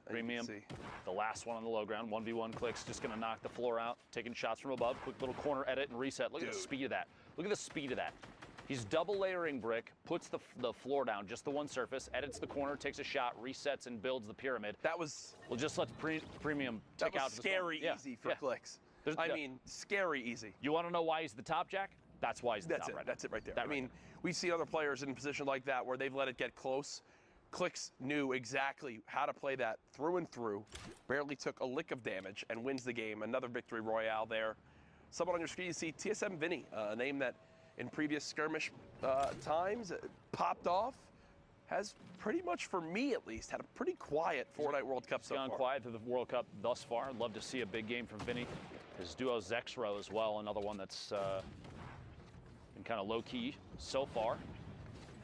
Premium, the last one on the low ground, 1v1 clicks, just going to knock the floor out, taking shots from above. Quick little corner edit and reset. Look at the speed of that. Look at the speed of that. He's double layering brick, puts the floor down, just the one surface, edits the corner, takes a shot, resets, and builds the pyramid. That was... Well, just let Premium tick out. That was scary easy for clicks. I mean, scary easy. You want to know why he's the top, Jack? That's why he's the top right now. That's it right there. I mean, we see other players in a position like that where they've let it get close. Clicks knew exactly how to play that through and through, barely took a lick of damage, and wins the game. Another victory royale there. Someone on your screen, you see TSM Vinny, a name that in previous skirmish times popped off, has pretty much, for me at least, had a pretty quiet Fortnite World Cup so far. He's gone quiet through the World Cup thus far. I'd love to see a big game from Vinny. His duo Zexro as well, another one that's been kind of low-key so far.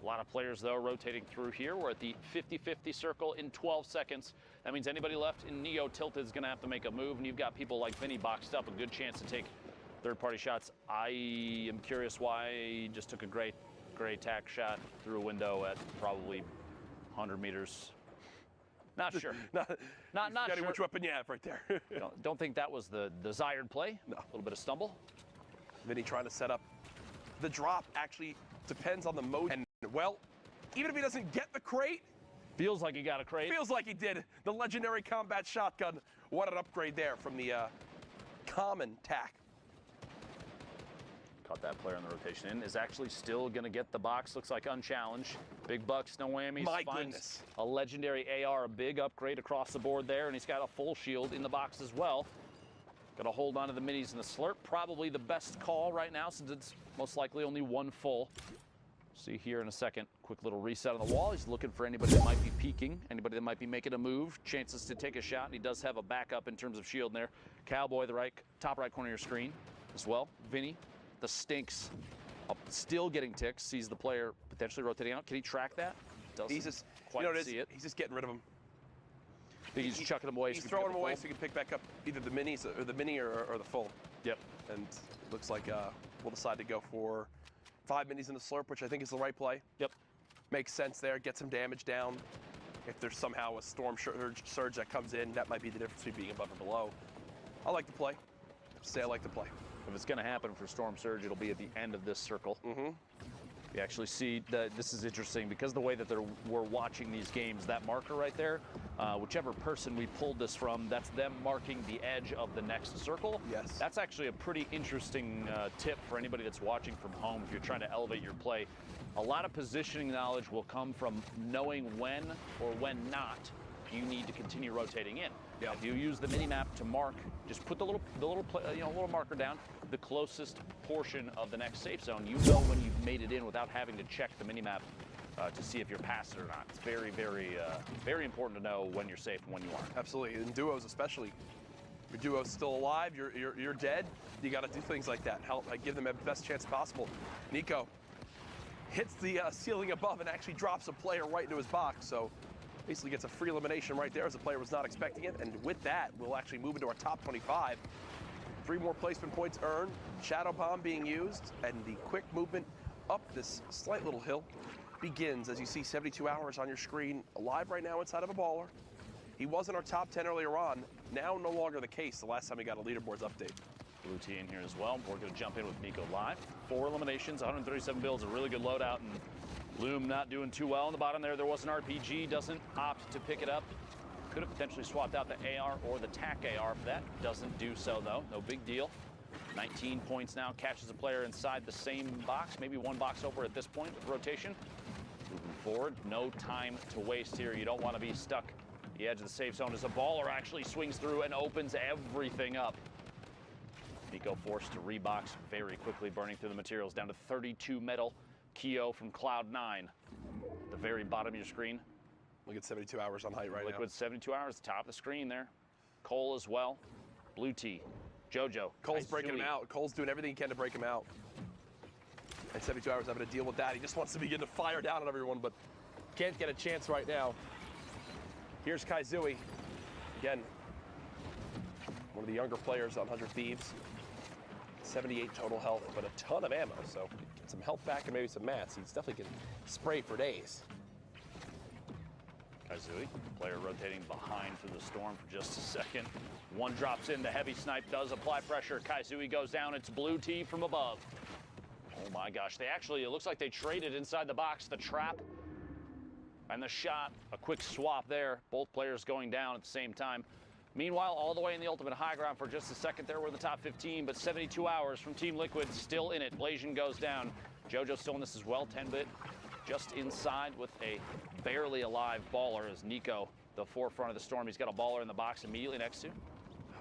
A lot of players, though, rotating through here. We're at the 50-50 circle in 12 seconds. That means anybody left in Neo Tilted is going to have to make a move, and you've got people like Vinny boxed up, a good chance to take third-party shots. I am curious why he just took a great tack shot through a window at probably 100 meters. Not sure. not sure. Which weapon you have right there. don't think that was the desired play. No. A little bit of stumble. Vinny trying to set up. The drop actually depends on the mode. And, well, even if he doesn't get the crate. Feels like he got a crate. Feels like he did. The legendary combat shotgun. What an upgrade there from the common tack. Caught that player in the rotation in. Is actually still going to get the box. Looks like unchallenged. Big bucks, no whammies. My Finds goodness. A legendary AR, a big upgrade across the board there, and he's got a full shield in the box as well. Got to hold on to the minis and the slurp. Probably the best call right now since it's most likely only one full. See here in a second. Quick little reset on the wall. He's looking for anybody that might be peeking, anybody that might be making a move, chances to take a shot, and he does have a backup in terms of shield in there. Cowboy, the top right corner of your screen as well. Vinny, the stinks, still getting ticks, sees the player potentially rotating out. Can he track that? Doesn't he's just, quite see it. He's just getting rid of him. I think he's chucking them away. He's throwing them away so he can pick back up either the minis or the mini or the full. Yep. And looks like we'll decide to go for 5 minis in the slurp, which I think is the right play. Yep. Makes sense there. Get some damage down. If there's somehow a storm surge that comes in, that might be the difference between being above or below. I like the play. Say I like the play. If it's going to happen for Storm Surge, it'll be at the end of this circle. Mm-hmm. You actually see that this is interesting because the way that we're watching these games, that marker right there, whichever person we pulled this from, that's them marking the edge of the next circle. Yes. That's actually a pretty interesting tip for anybody that's watching from home if you're trying to elevate your play. A lot of positioning knowledge will come from knowing when or when not you need to continue rotating in. Yeah. If you use the mini map to mark, just put the little marker down, the closest portion of the next safe zone. You know when you've made it in without having to check the mini map to see if you're past it or not. It's very, very, very important to know when you're safe and when you aren't. Absolutely, in duos especially. Your duo's still alive, you're dead. You got to do things like that. Help, give them the best chance possible. Nico hits the ceiling above and actually drops a player right into his box. So basically gets a free elimination right there as the player was not expecting it. And with that, we'll actually move into our top 25. 3 more placement points earned. Shadow Bomb being used, and the quick movement up this slight little hill begins. As you see, 72 hours on your screen, alive right now inside of a baller. He was in our top 10 earlier on. Now no longer the case the last time we got a leaderboards update. Blue T in here as well. We're going to jump in with Nico live. 4 eliminations, 137 builds, a really good loadout, and Loom not doing too well on the bottom there. There was an RPG, doesn't opt to pick it up. Could have potentially swapped out the AR or the TAC AR for that. Doesn't do so, though. No big deal. 19 points now. Catches a player inside the same box. Maybe one box over at this point with rotation. Moving forward. No time to waste here. You don't want to be stuck at the edge of the safe zone as a baller actually swings through and opens everything up. Nico forced to rebox very quickly, burning through the materials. Down to 32 metal. Keo from Cloud9. At the very bottom of your screen. Look at 72 hours on height right now. Liquid 72 hours, top of the screen there. Cole as well. Blue T. Jojo. Cole's breaking him out. Cole's doing everything he can to break him out. And 72 hours having to deal with that. He just wants to begin to fire down on everyone, but can't get a chance right now. Here's Kaizui. Again, one of the younger players on 100 Thieves. 78 total health, but a ton of ammo, so get some health back and maybe some mats. He's definitely can spray for days. Kaizui, player rotating behind for the Storm for just a second. One drops in, the heavy snipe does apply pressure. Kaizui goes down, it's blue T from above. Oh my gosh, it looks like they traded inside the box, the trap and the shot. A quick swap there, both players going down at the same time. Meanwhile, all the way in the ultimate high ground for just a second there, we're in the top 15, but 72 hours from Team Liquid still in it. Blasian goes down. JoJo still in this as well, 10-bit just inside with a barely alive baller as Nico, the forefront of the Storm. He's got a baller in the box immediately next to.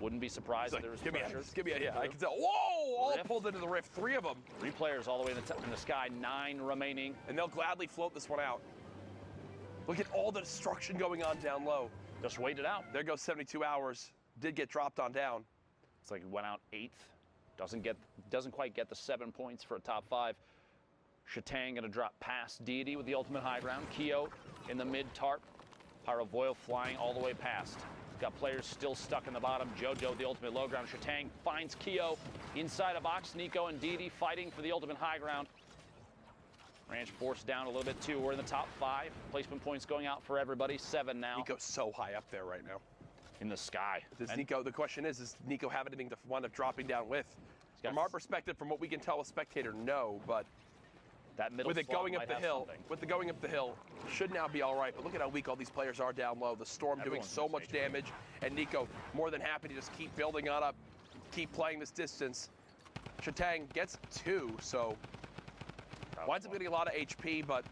Wouldn't be surprised if there was pressure. Yeah, I can tell. Whoa! All pulled into the rift, 3 of them. 3 players all the way in the sky, 9 remaining. And they'll gladly float this one out. Look at all the destruction going on down low. Just wait it out. There goes 72 hours. Did get dropped on down. It's like he went out 8th. Doesn't quite get the 7 points for a top 5. Shatang gonna drop past Deity with the ultimate high ground. Keo in the mid tarp. Pyrovoil flying all the way past. Got players still stuck in the bottom. JoJo, the ultimate low ground. Shatang finds Keo inside a box. Nico and Deity fighting for the ultimate high ground. Ranch forced down a little bit too. We're in the top 5. Placement points going out for everybody. 7 now. Nico's so high up there right now. In the sky. The question does Nico have anything to wind up dropping down with? From our perspective, from what we can tell a spectator, no, but that middle with it going up the hill, should now be all right. But look at how weak all these players are down low. The Storm doing so much damage, and Nico more than happy to just keep building on up, keep playing this distance. Shatang gets 2, so winds up getting a lot of HP, but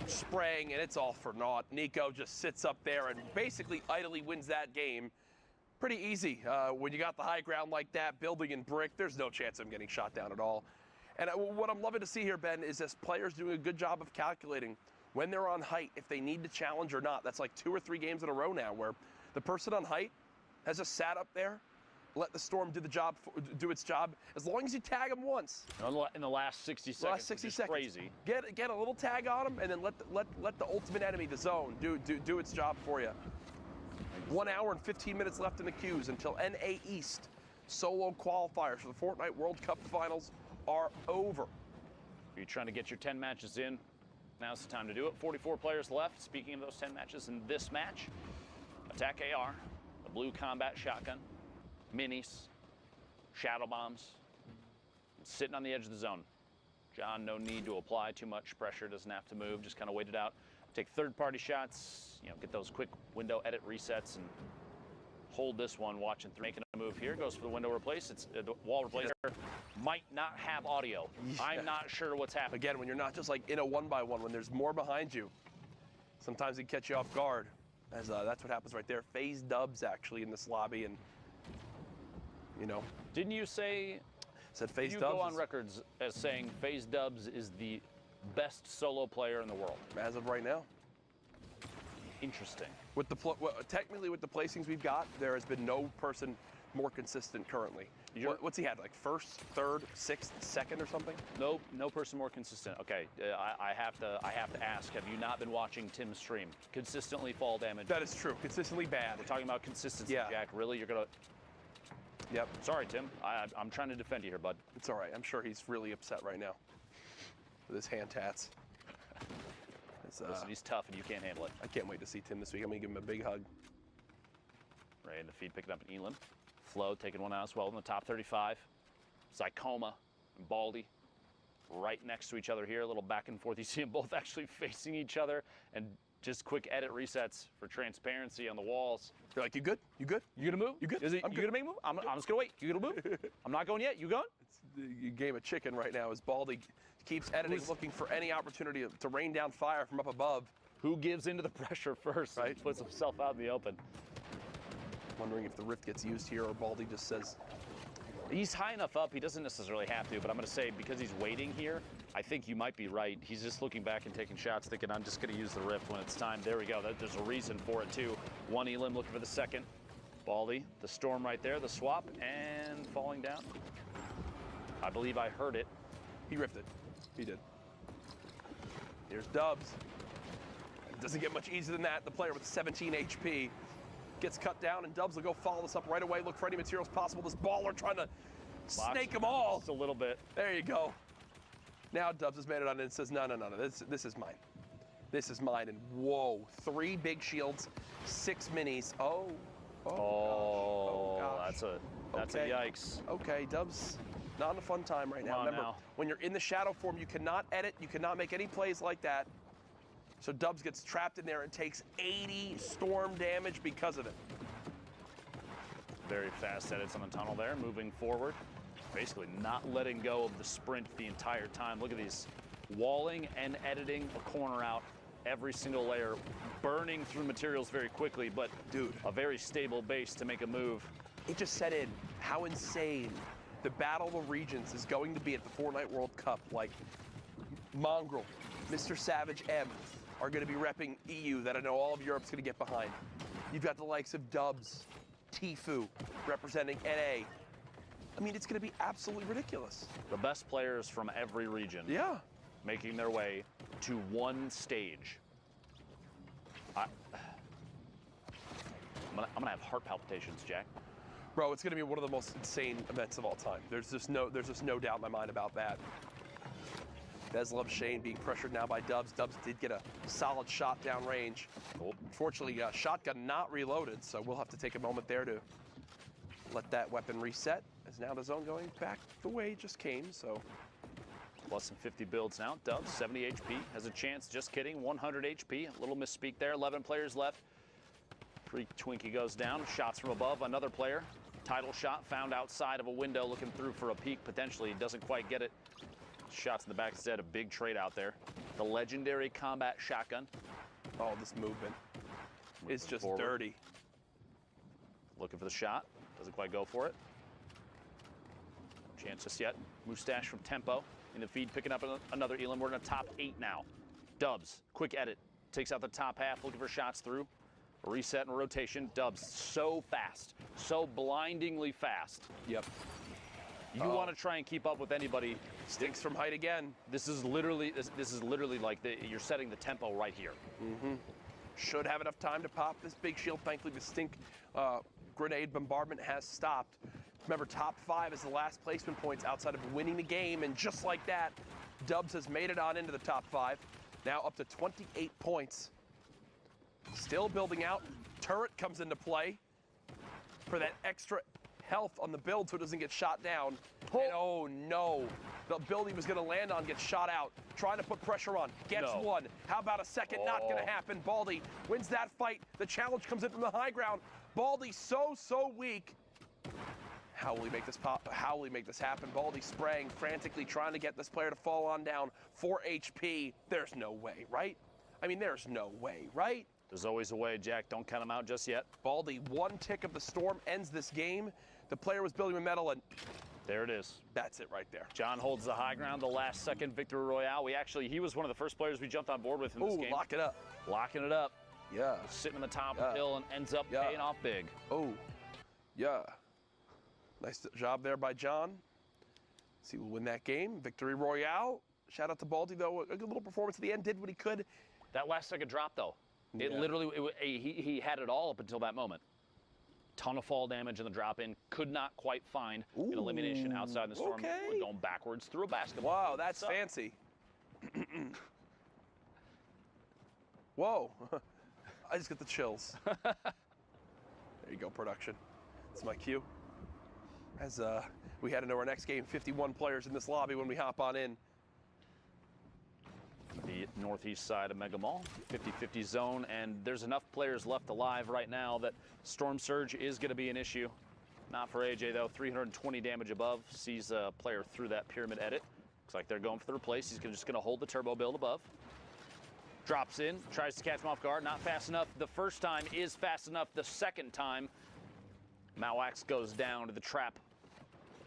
spraying, and it's all for naught. Nico just sits up there and basically idly wins that game. Pretty easy. When you got the high ground like that, building in brick, there's no chance of him getting shot down at all. And what I'm loving to see here, Ben, is this players doing a good job of calculating when they're on height, if they need to challenge or not. That's like 2 or 3 games in a row now where the person on height has just sat up there, let the Storm do its job, as long as you tag them once. In the last 60 seconds, last 60 seconds. Crazy. Get a little tag on them, and then let the ultimate enemy, the zone, do its job for you. 1 hour and 15 minutes left in the queues until NA East solo qualifiers for the Fortnite World Cup Finals are over. If you're trying to get your 10 matches in, now's the time to do it. 44 players left. Speaking of those 10 matches in this match, Attack AR, the blue combat shotgun, minis, shadow bombs, sitting on the edge of the zone. John, no need to apply too much pressure, doesn't have to move, just kind of wait it out. Take third-party shots, get those quick window edit resets and hold this one, watching through. Making a move here, goes for the window replace. It's the wall replacer. Might not have audio. Yeah. I'm not sure what's happening. Again, when you're not just like in a 1-by-1, when there's more behind you, sometimes it catch you off guard. As that's what happens right there. FaZe Dubs actually in this lobby, and Didn't you say? Said FaZe Dubs. You go on records as saying FaZe Dubs is the best solo player in the world. As of right now. Interesting. Technically, with the placings we've got, there has been no person more consistent currently. What's he had, like 1st, 3rd, 6th, 2nd or something? Nope, no person more consistent. Okay, I have to ask, have you not been watching Tim's stream? Consistently fall damage. That is true. Consistently bad. We're talking about consistency, yeah. Jack. Really? You're going to... Yep. Sorry, Tim. I'm trying to defend you here, bud. It's all right. I'm sure he's really upset right now with his hand tats. Listen, he's tough and you can't handle it. I can't wait to see Tim this week. I'm going to give him a big hug. Ray in the feed picking up an Elam. Flo taking one out as well in the top 35. Zycoma and Baldy right next to each other here. A little back and forth. You see them both actually facing each other, and just quick edit resets for transparency on the walls. You're like, you good? You good? You gonna move? You good? You gonna make a move? I'm just gonna wait. You gonna move? I'm not going yet. You going? It's the game of chicken right now as Baldy keeps editing, looking for any opportunity to rain down fire from up above. Who gives into the pressure first, right? And puts himself out in the open. Wondering if the rift gets used here or Baldy just says... He's high enough up, he doesn't necessarily have to, but I'm going to say because he's waiting here, I think you might be right. He's just looking back and taking shots, thinking, I'm just going to use the rift when it's time. There we go. There's a reason for it, too. One Elim looking for the second. Baldy, the storm right there, the swap, and falling down. I believe I heard it. He rifted. He did. Here's Dubs. It doesn't get much easier than that. The player with 17 HP gets cut down, and Dubs will go follow this up right away. Look for any materials possible. This baller trying to snake them all. Just a little bit. There you go. Now Dubs has made it on it and says, no, this is mine. This is mine, and whoa, 3 big shields, 6 minis. Oh gosh. That's Okay. a yikes. Okay, Dubs, not a fun time right now. Come on Remember, now. when you're in the shadow form, you cannot edit, you cannot make any plays like that. So Dubs gets trapped in there and takes 80 storm damage because of it. Very fast edits on the tunnel there, moving forward. Basically not letting go of the sprint the entire time. Look at these, walling and editing a corner out every single layer, burning through materials very quickly, but Dude, a very stable base to make a move. it just set in how insane the Battle of the Regions is going to be at the Fortnite World Cup. Like, Mongrel, Mr. Savage M are going to be repping EU that I know all of Europe's going to get behind. You've got the likes of Dubs, Tfue representing NA. I mean, it's going to be absolutely ridiculous. The best players from every region Yeah. making their way to one stage. I'm gonna have heart palpitations, Jack. Bro, it's going to be one of the most insane events of all time. There's just no doubt in my mind about that. Des loves Shane being pressured now by Dubs. Dubs did get a solid shot down range. Cool. Unfortunately, shotgun not reloaded, so we'll have to take a moment there to let that weapon reset. As now the zone going back the way it just came, so. Less than 50 builds now. Dubs, 70 HP, has a chance. Just kidding, 100 HP. A little misspeak there. 11 players left. Freak Twinkie goes down. Shots from above. Another player. Title shot found outside of a window, looking through for a peek. Potentially doesn't quite get it. Shots in the back instead. A big trade out there. The legendary combat shotgun. Oh, this movement is just forward. dirty. Looking for the shot. Doesn't quite go for it. No chance just yet. Mustache from Tempo in the feed, picking up another Elam. We're in a top 8 now. Dubs, quick edit. Takes out the top half, looking for shots through. A reset and rotation. Dubs, so fast. So blindingly fast. Yep. You want to try and keep up with anybody. Stinks from height again. This is literally like you're setting the tempo right here. Should have enough time to pop this big shield. Thankfully, the stink grenade bombardment has stopped. Remember, top 5 is the last placement points outside of winning the game, and just like that, Dubs has made it on into the top 5. Now up to 28 points. Still building out. Turret comes into play for that extra health on the build so it doesn't get shot down. And oh no, the build he was going to land on gets shot out. Trying to put pressure on, gets one. How about a second? Not going to happen. Baldy wins that fight. The challenge comes in from the high ground. Baldy so weak. How will he make this pop? How will he make this happen? Baldy spraying frantically, trying to get this player to fall on down. 4 HP. There's no way, right? I mean, there's no way, right? There's always a way, Jack. Don't count him out just yet. Baldy, 1 tick of the storm ends this game. The player was building with metal, and there it is. that's it right there. John holds the high ground, the last second victory royale. He was one of the first players we jumped on board with in this game. Lock it up. Locking it up. Yeah. Sitting on the top of the hill and ends up paying off big. Oh, yeah. Nice job there by John. See, we'll win that game. Victory royale. Shout out to Baldy, though. A good little performance at the end. Did what he could. That last second drop, though, it literally, he had it all up until that moment. Ton of fall damage in the drop-in. Could not quite find an elimination outside the storm. Okay. We're going backwards through a basketball. Wow, that's fancy. Whoa. I just got the chills. There you go, production. That's my cue. As we head into our next game, 51 players in this lobby when we hop on in. The northeast side of Mega Mall, 50-50 zone, and there's enough players left alive right now that Storm Surge is going to be an issue. Not for AJ, though. 320 damage above. Sees a player through that pyramid edit. Looks like they're going for the replace. He's just going to hold the turbo build above. Drops in, tries to catch him off guard. Not fast enough. The first time is fast enough. The second time, Malwax goes down to the trap.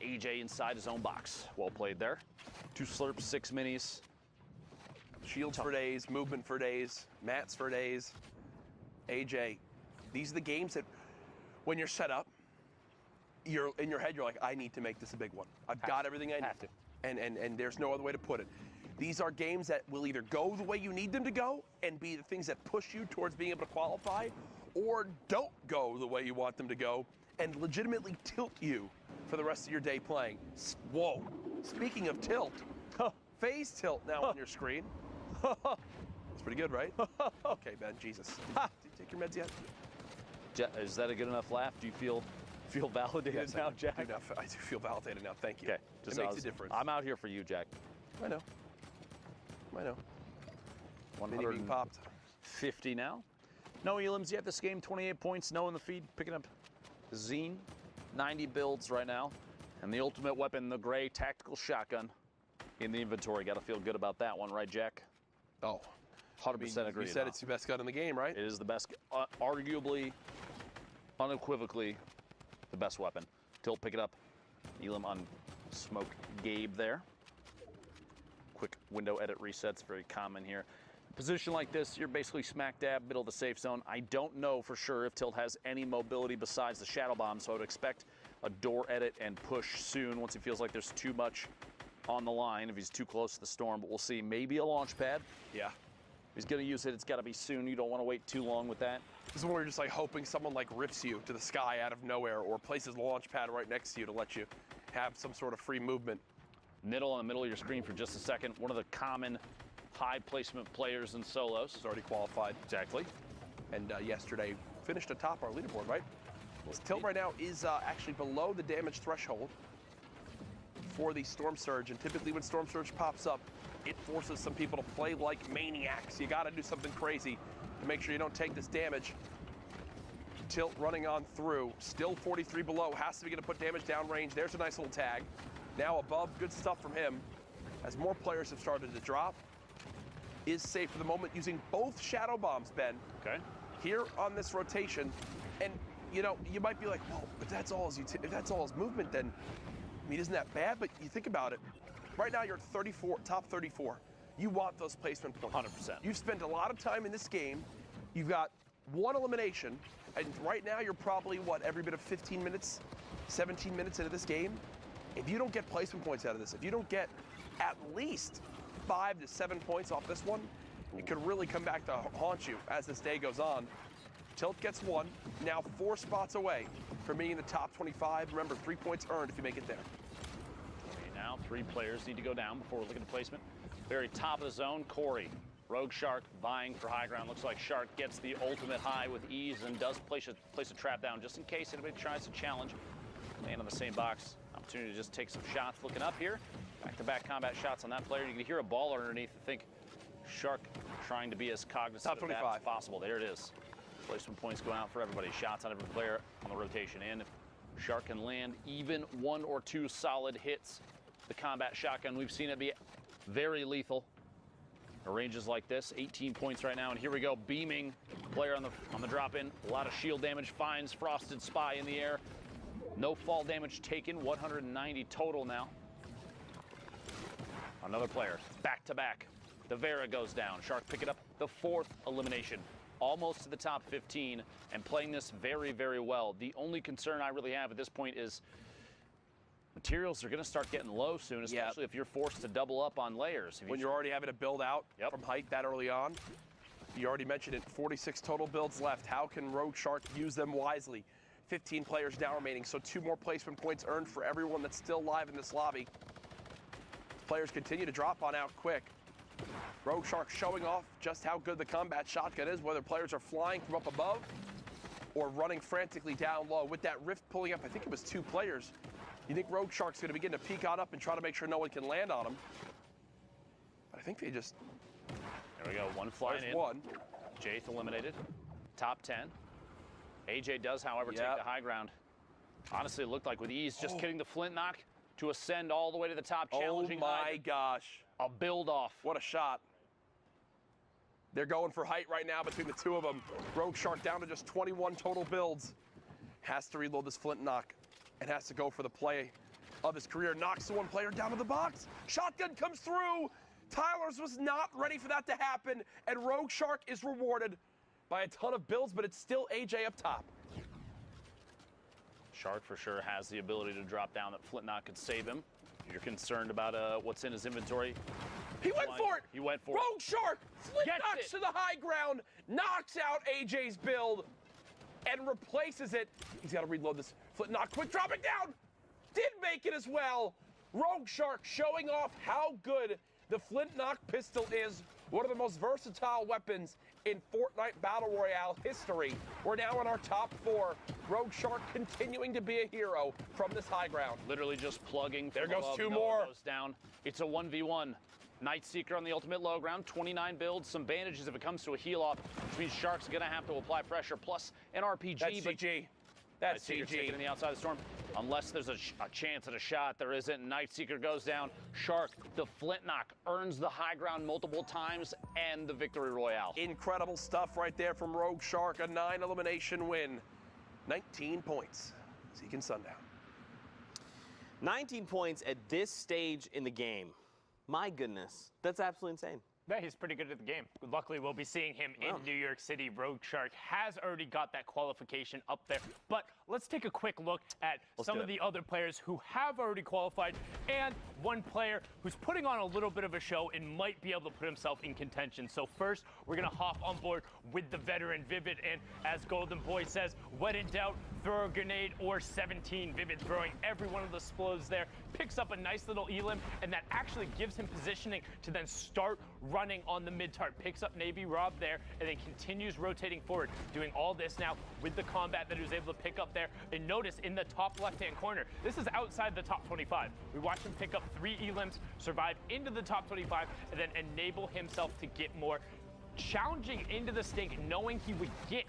AJ inside his own box. Well played there. 2 slurps, 6 minis. Shields for days, movement for days, mats for days. AJ, these are the games that when you're set up, you're in your head, you're like, I need to make this a big one. I've got everything I need. Have to. And there's no other way to put it. These are games that will either go the way you need them to go and be the things that push you towards being able to qualify, or don't go the way you want them to go and legitimately tilt you for the rest of your day playing. Whoa. Speaking of tilt, phase tilt now on your screen. pretty good, right? Okay, Ben, Jesus. Did you take your meds yet? Is that a good enough laugh? Do you feel validated Yes, now, I Jack? do feel validated now. Thank you. Okay, It makes a difference. I'm out here for you, Jack. I know. Mini being 150 popped. now. No elims yet this game, 28 points. No in the feed, picking up Zine. 90 builds right now. And the ultimate weapon, the gray tactical shotgun in the inventory. Got to feel good about that one, right, Jack? Oh. 100% agree. You said it's the best gun in the game, right? It is the best, arguably, unequivocally, the best weapon. Tilt, pick it up. Elim on Smoke Gabe there. Quick window edit resets, very common here. Position like this, you're basically smack dab, middle of the safe zone. I don't know for sure if Tilt has any mobility besides the shadow bomb, so I would expect a door edit and push soon once he feels like there's too much on the line, if he's too close to the storm, but we'll see. Maybe a launch pad. Yeah. If he's gonna use it, it's gotta be soon. You don't wanna wait too long with that. This is when you're just like hoping someone like rips you to the sky out of nowhere or places a launch pad right next to you to let you have some sort of free movement. Middle on the middle of your screen for just a second. One of the common high placement players in solos. He's already qualified. Exactly. And yesterday finished atop our leaderboard, right? Tilt right now is actually below the damage threshold for the Storm Surge, and typically when Storm Surge pops up, it forces some people to play like maniacs. You gotta do something crazy to make sure you don't take this damage. Tilt running on through, still 43 below, has to be gonna put damage downrange. There's a nice little tag. Now above, good stuff from him. As more players have started to drop, is safe for the moment using both shadow bombs, Ben. Okay. Here on this rotation, and you know, you might be like, well, if that's all his movement, then I mean, isn't that bad? But you think about it. Right now, you're at 34, top 34. You want those placement points. 100%. You've spent a lot of time in this game. You've got one elimination, and right now you're probably, what, every bit of 15 minutes, 17 minutes into this game? If you don't get placement points out of this, if you don't get at least 5 to 7 points off this one, it could really come back to haunt you as this day goes on. Tilt gets one, now 4 spots away from being in the top 25. Remember, 3 points earned if you make it there. Okay, now 3 players need to go down before we look at the placement. Very top of the zone, Corey. Rogue Shark vying for high ground. Looks like Shark gets the ultimate high with ease and does place a trap down just in case anybody tries to challenge. Land on the same box. Opportunity to just take some shots. Looking up here. Back-to-back combat shots on that player. You can hear a ball underneath. I think Shark trying to be as cognizant Top of that 25. as possible. There it is. Placement points going out for everybody. Shots on every player on the rotation in. If Shark can land even 1 or 2 solid hits, the combat shotgun, we've seen it be very lethal. Ranges like this, 18 points right now, and here we go, beaming player on the drop in. A lot of shield damage, finds Frosted Spy in the air. No fall damage taken, 190 total now. Another player, back to back. The Vera goes down. Shark pick it up, the 4th elimination. Almost to the top 15 and playing this very, very well. The only concern I really have at this point is materials are going to start getting low soon, especially if you're forced to double up on layers. When you're already having to build out from height that early on. You already mentioned it, 46 total builds left. How can Rogue Shark use them wisely? 15 players now remaining, so 2 more placement points earned for everyone that's still live in this lobby. Players continue to drop on out quick. Rogue Shark showing off just how good the combat shotgun is, whether players are flying from up above or running frantically down low. With that rift pulling up, I think it was 2 players. You think Rogue Shark's going to begin to peek on up and try to make sure no one can land on him. But I think they just... There we go, one flying in. One. Jaith eliminated. Top 10. AJ does, however, take the high ground. Honestly, it looked like with ease, just getting the flint knock to ascend all the way to the top, challenging. Oh my gosh. A build off. What a shot. They're going for height right now between the 2 of them. Rogue Shark down to just 21 total builds. Has to reload this flint knock and has to go for the play of his career. Knocks the 1 player down to the box. Shotgun comes through. Tyler's was not ready for that to happen, and Rogue Shark is rewarded by a ton of builds, but it's still AJ up top. Shark for sure has the ability to drop down. That flint knock could save him. You're concerned about what's in his inventory. He went for it. He went for it. Rogue Shark flint knocks to the high ground, knocks out AJ's build, and replaces it. He's got to reload this flint knock. Quick, drop it down. Did make it as well. Rogue Shark showing off how good the flint knock pistol is One of the most versatile weapons in Fortnite Battle Royale history. We're now in our top 4. Rogue Shark continuing to be a hero from this high ground. Literally just plugging. There goes above. 2 Noah more. Goes down. It's a 1v1. Nightseeker on the ultimate low ground, 29 builds, some bandages if it comes to a heal off, which means Shark's gonna have to apply pressure, plus an RPG. That's CG. That's Nightseeker CG. taking in the outside of the storm. Unless there's a chance at a shot, there isn't. Nightseeker goes down. Shark, the flint knock, earns the high ground multiple times and the victory royale. Incredible stuff right there from Rogue Shark, a 9 elimination win. 19 points. Seeking Sundown. 19 points at this stage in the game. My goodness, that's absolutely insane. Yeah, he's pretty good at the game. Luckily, we'll be seeing him in New York City. Rogue Shark has already got that qualification up there. But let's take a quick look at some of the other players who have already qualified and one player who's putting on a little bit of a show and might be able to put himself in contention. So first, we're going to hop on board with the veteran Vivid. And as Golden Boy says, when in doubt, throw a grenade or 17. Vivid throwing every one of the explodes there. Picks up a nice little elim, and that actually gives him positioning to then start running on the mid-tart. Picks up Navy Rob there, and then continues rotating forward, doing all this now with the combat that he was able to pick up there. And notice in the top left-hand corner, this is outside the top 25. We watch him pick up 3 elims, survive into the top 25, and then enable himself to get more. Challenging into the stink, knowing he would get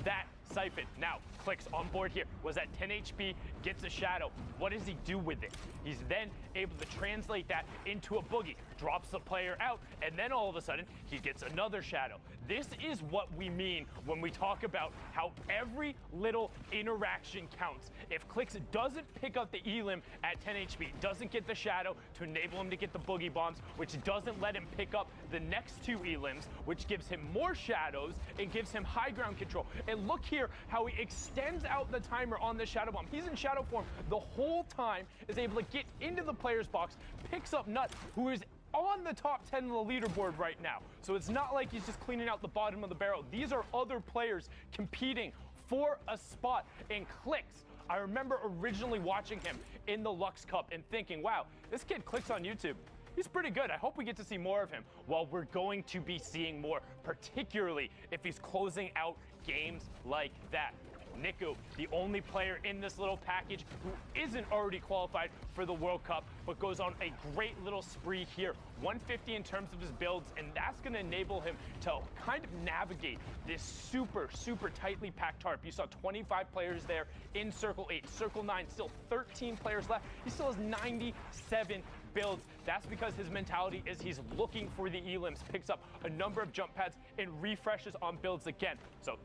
that siphon. Now, Clix on board here, was at 10 HP, gets a shadow. What does he do with it? He's then able to translate that into a boogie, drops the player out, and then all of a sudden, he gets another shadow. This is what we mean when we talk about how every little interaction counts. If Clix doesn't pick up the elim at 10 HP, doesn't get the shadow to enable him to get the boogie bombs, which doesn't let him pick up the next 2 elims, which gives him more shadows and gives him high ground control. And look here how he extends out the timer on the shadow bomb. He's in shadow form the whole time, is able to get into the player's box, picks up Nut, who is on the top 10 of the leaderboard right now. So it's not like he's just cleaning out the bottom of the barrel. These are other players competing for a spot in Clix. I remember originally watching him in the Lux Cup and thinking, wow, this kid Clix on YouTube. He's pretty good. I hope we get to see more of him. Well, we're going to be seeing more, particularly if he's closing out games like that. Niku, the only player in this little package who isn't already qualified for the World Cup, but goes on a great little spree here. 150 in terms of his builds, and that's going to enable him to kind of navigate this super, super tightly packed tarp. You saw 25 players there in Circle 8. Circle 9, still 13 players left. He still has 97 builds. That's because his mentality is he's looking for the elims, picks up a number of jump pads, and refreshes on builds again. So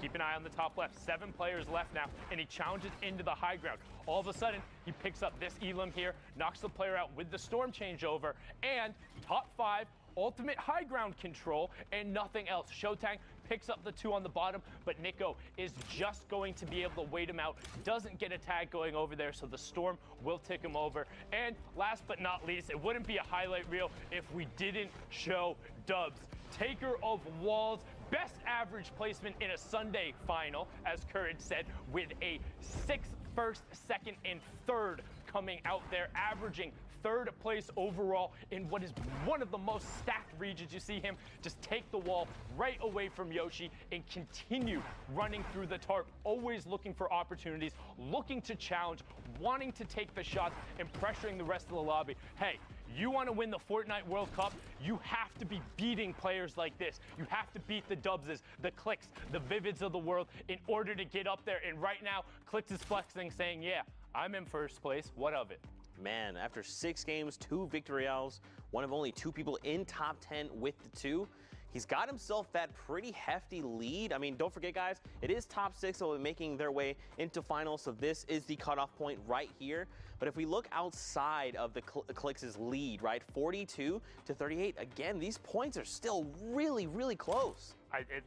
keep an eye on the top left. 7 players left now, and he challenges into the high ground. All of a sudden, he picks up this elim here, knocks the player out with the storm changeover, and top 5, ultimate high ground control, and nothing else. Showtang picks up the 2 on the bottom, but Nico is just going to be able to wait him out. Doesn't get a tag going over there, so the storm will tick him over. And last but not least, it wouldn't be a highlight reel if we didn't show Dubs. Taker of Walls, best average placement in a Sunday final, as Courage said, with a 6th, 1st, 2nd, and 3rd coming out there, averaging 3rd place overall in what is one of the most stacked regions. You see him just take the wall right away from Yoshi and continue running through the tarp, always looking for opportunities, looking to challenge, wanting to take the shots, and pressuring the rest of the lobby. Hey, you want to win the Fortnite World Cup, you have to be beating players like this. You have to beat the Dubses, the Clix, the Vivids of the world in order to get up there. And right now, Clix is flexing, saying, yeah, I'm in 1st place. What of it? Man, after 6 games, 2 victory royales, one of only 2 people in top 10 with the 2, he's got himself that pretty hefty lead. I mean, don't forget, guys, it is top 6, so making their way into finals, so this is the cutoff point right here. But if we look outside of the Clix's lead, right, 42 to 38, again, these points are still really, really close.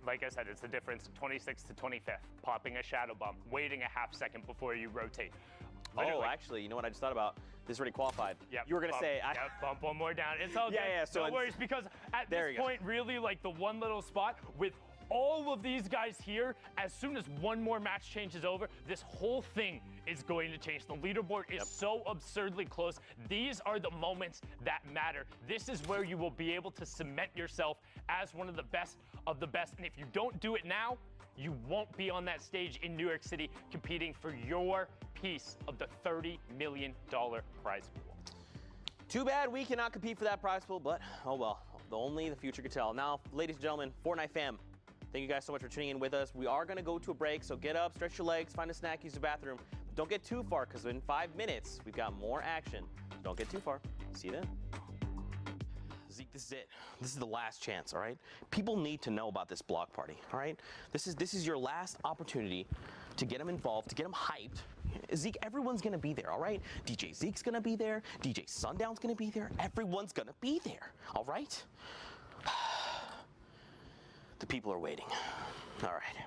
Like I said, it's the difference, 26th to 25th, popping a shadow bomb, waiting a half second before you rotate. Literally. Oh, actually, you know what I just thought about? This is already qualified. Yep, you were going to say... bump one more down. It's all good. Yeah, so no worries, because at this point, really, like the one little spot with all of these guys here, as soon as one more match change is over, this whole thing is going to change. The leaderboard is so absurdly close. These are the moments that matter. This is where you will be able to cement yourself as one of the best of the best. And if you don't do it now, you won't be on that stage in New York City competing for your piece of the $30 million prize pool. Too bad we cannot compete for that prize pool, but oh well. Only the future could tell. Now, ladies and gentlemen, Fortnite fam, thank you guys so much for tuning in with us. We are going to go to a break, so get up, stretch your legs, find a snack, use the bathroom. But don't get too far, because in 5 minutes, we've got more action. Don't get too far. See you then. Zeke, this is it. This is the last chance, all right? People need to know about this block party, all right? This is your last opportunity to get them involved, to get them hyped. Zeke, everyone's gonna be there, all right? DJ Zeke's gonna be there. DJ Sundown's gonna be there. Everyone's gonna be there, all right? The people are waiting. All right.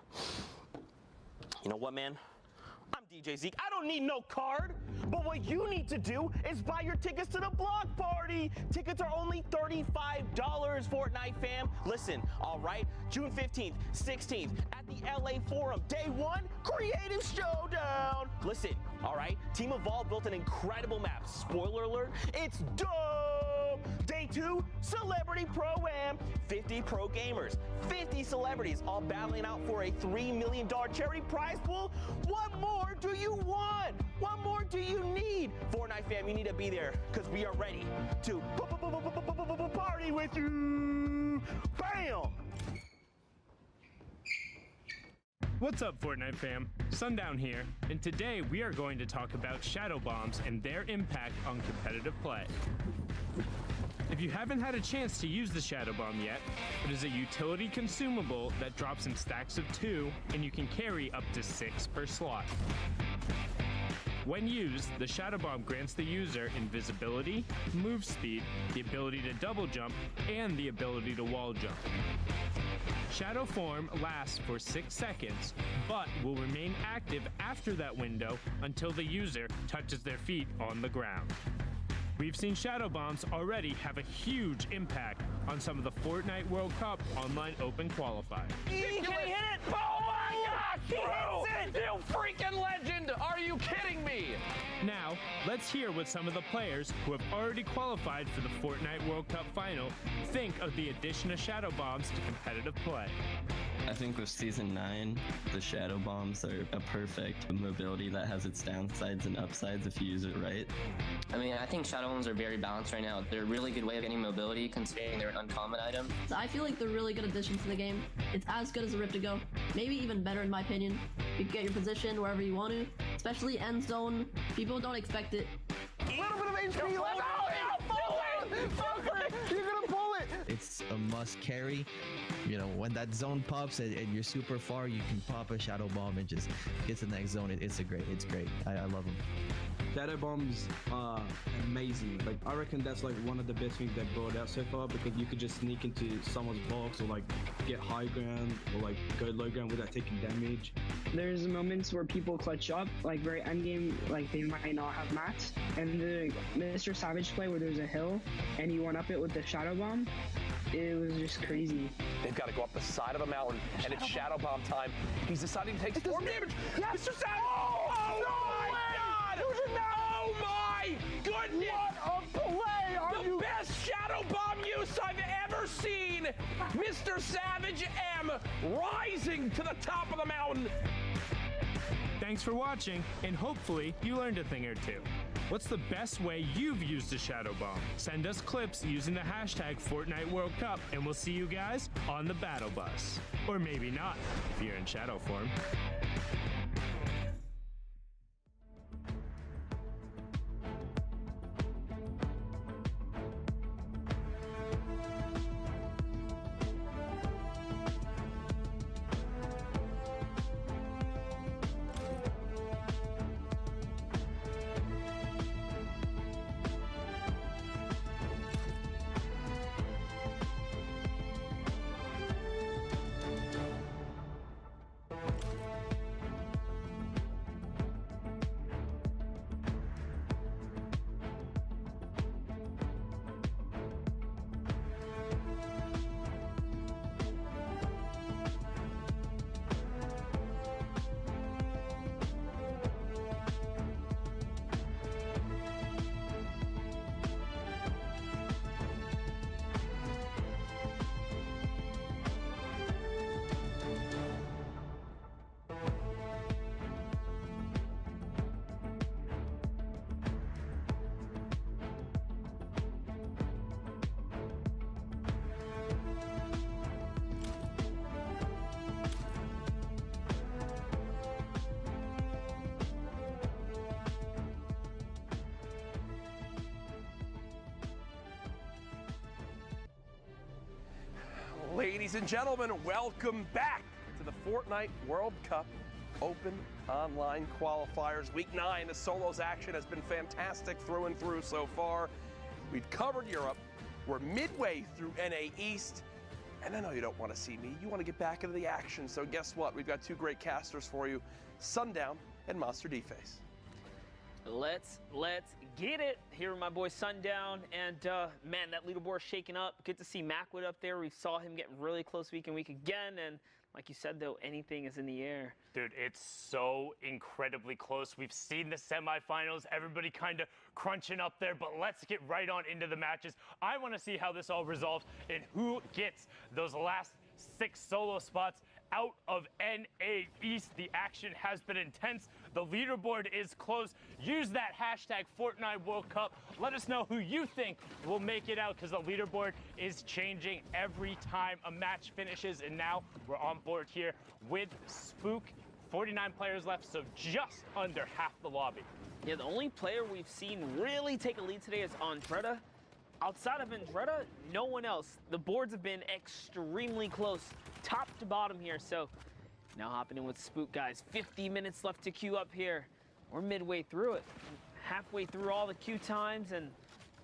You know what, man? I'm DJ Zeke. I don't need no card. But what you need to do is buy your tickets to the block party. Tickets are only $35, Fortnite fam. Listen, all right, June 15th, 16th at the LA Forum. Day 1, Creative Showdown. Listen, all right, Team Evolve built an incredible map. Spoiler alert, it's dope. Day 2, Celebrity Pro-Am. 50 pro gamers, 50 celebrities, all battling out for a $3 million charity prize pool. What more do you want? What more do you need? Fortnite fam, you need to be there because we are ready to party with you. Bam! What's up, Fortnite fam? Sundown here, and today we are going to talk about shadow bombs and their impact on competitive play. If you haven't had a chance to use the shadow bomb yet, it is a utility consumable that drops in stacks of 2, and you can carry up to 6 per slot. When used, the shadow bomb grants the user invisibility, move speed, the ability to double jump, and the ability to wall jump. Shadow form lasts for 6 seconds, but will remain active after that window until the user touches their feet on the ground. We've seen shadow bombs already have a huge impact on some of the Fortnite World Cup online open qualifiers. Can he hit it? Oh my gosh, He hits it! You freaking legend! Are you kidding me? Now, let's hear what some of the players who have already qualified for the Fortnite World Cup final think of the addition of shadow bombs to competitive play. I think with Season 9, the Shadow Bombs are a perfect mobility that has its downsides and upsides if you use it right. I mean, I think Shadow Bombs are very balanced right now. They're a really good way of getting mobility considering they're an uncommon item. I feel like they're a really good addition to the game. It's as good as a Rift to Go. Maybe even better in my opinion. You can get your position wherever you want to, especially end zone. People don't expect it. A little bit of HP left. You're gonna pull it! It's a must carry. You know, when that zone pops and you're super far, you can pop a shadow bomb and just get to the next zone. It's great. I love them. Shadow bombs are amazing. Like, I reckon that's like one of the best things they've brought out so far, because you could just sneak into someone's box or like get high ground or like go low ground without taking damage. There's moments where people clutch up, like very end game, like they might not have mats. And the Mr. Savage play where there's a hill and you went up it with the shadow bomb, it was just crazy. They've got to go up the side of a mountain, and it's shadow bomb time. He's deciding to take storm damage. Yes. Mr. Savage! Oh my God! Oh my goodness! What a play! The best shadow bomb use I've ever seen. Mr. Savage M rising to the top of the mountain. Thanks for watching, and hopefully you learned a thing or two. What's the best way you've used a shadow bomb? Send us clips using the hashtag Fortnite World Cup, and we'll see you guys on the battle bus. Or maybe not, if you're in shadow form. Ladies and gentlemen, welcome back to the Fortnite World Cup Open Online Qualifiers. Week 9, the solos action has been fantastic through and through so far. We've covered Europe. We're midway through NA East. And I know you don't want to see me. You want to get back into the action. So guess what? We've got two great casters for you, Sundown and Monster D-Face. Let's get it. Here with my boy Sundown, and man, that leaderboard shaking up. Good to see Macwood up there. We saw him getting really close week again, and like you said, though, anything is in the air. Dude, it's so incredibly close. We've seen the semifinals, everybody kind of crunching up there, but let's get right on into the matches. I want to see how this all resolves and who gets those last 6 solo spots out of NA East. The action has been intense. The leaderboard is close. Use that hashtag Fortnite World Cup. Let us know who you think will make it out, because the leaderboard is changing every time a match finishes. And now we're on board here with Spook. 49 players left, so just under half the lobby. Yeah, the only player we've seen really take a lead today is Andretta. Outside of Andretta, no one else. The boards have been extremely close, top to bottom here. So now hopping in with Spook, guys. 50 minutes left to queue up here. We're midway through it. Halfway through all the queue times and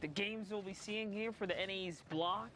the games we'll be seeing here for the NA's block.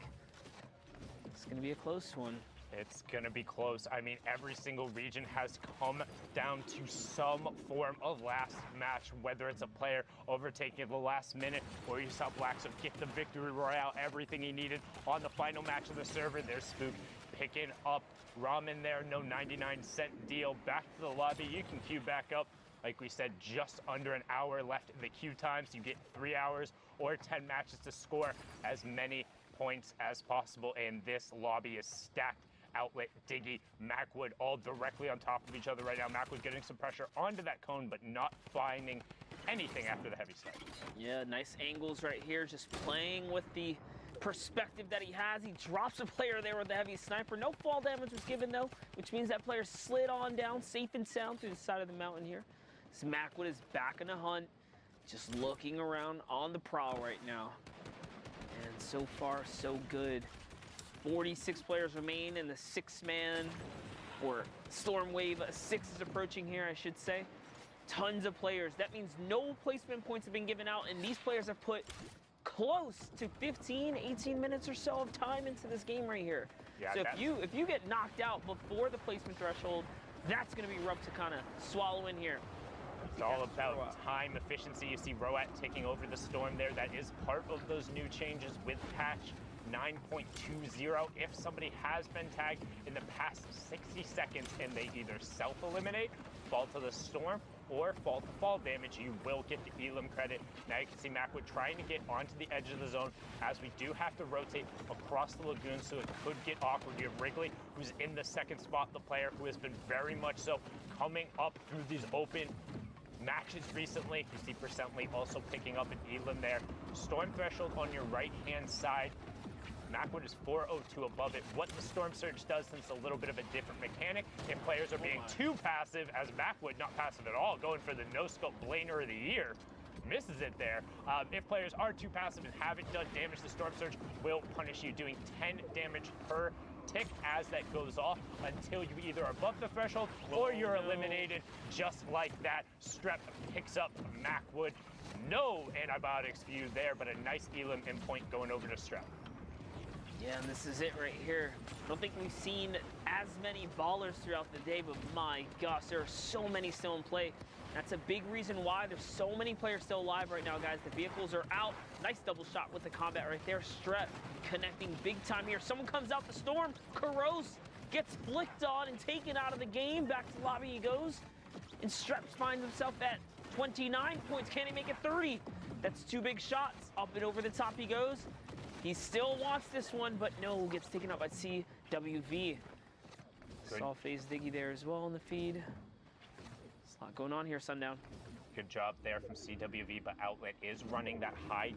It's going to be a close one. It's going to be close. I mean, every single region has come down to some form of last match, whether it's a player overtaking at the last minute, or you saw Blacksoft get the victory royale, everything he needed on the final match of the server. There's Spook picking up Ramen there, no 99-cent deal. Back to the lobby, you can queue back up. Like we said, just under an hour left in the queue time, so you get 3 hours or 10 matches to score as many points as possible, and this lobby is stacked. Outlet, Diggy, Macwood, all directly on top of each other right now. Macwood getting some pressure onto that cone, but not finding anything after the heavy start. Yeah, nice angles right here, just playing with the perspective that he has. He drops a player there with the heavy sniper. No fall damage was given, though, which means that player slid on down safe and sound through the side of the mountain here. So Macwood is back in a hunt, just looking around on the prowl right now. And so far, so good. 46 players remain in the 6-man, or Storm Wave 6 is approaching here, I should say. Tons of players. That means no placement points have been given out, and these players have put close to 15, 18 minutes or so of time into this game right here. Yeah, so if you get knocked out before the placement threshold, that's going to be rough to kind of swallow in here. It's all about time efficiency. You see Roat taking over the Storm there. That is part of those new changes with patch 9.20. If somebody has been tagged in the past 60 seconds and they either self-eliminate, fall to the Storm, or fall to fall damage, you will get the Elim credit. Now you can see Macwood trying to get onto the edge of the zone, as we do have to rotate across the lagoon, so it could get awkward. You have Wrigley, who's in the second spot, the player who has been very much so coming up through these open matches recently. You see Percently also picking up an Elim there. Storm threshold on your right-hand side. Macwood is 402 above it. What the Storm Surge does, since a little bit of a different mechanic, if players are being too passive, as Macwood, not passive at all, going for the no-scope Blainer of the year, misses it there. If players are too passive and haven't done damage, the Storm Surge will punish you, doing 10 damage per tick as that goes off, until you either are above the threshold or you're eliminated. Just like that, Strep picks up Macwood. No antibiotics for you there, but a nice Elim in point going over to Strep. Yeah, and this is it right here. I don't think we've seen as many ballers throughout the day, but my gosh, there are so many still in play. That's a big reason why there's so many players still alive right now, guys. The vehicles are out. Nice double shot with the combat right there. Strep connecting big time here. Someone comes out the Storm. Kuros gets flicked on and taken out of the game. Back to the lobby he goes. And Strep finds himself at 29 points. Can he make it 30? That's 2 big shots. Up and over the top he goes. He still wants this one, but no, gets taken out by CWV. Saw FaZe Diggy there as well in the feed. There's a lot going on here, Sundown. Good job there from CWV, but Outlet is running that high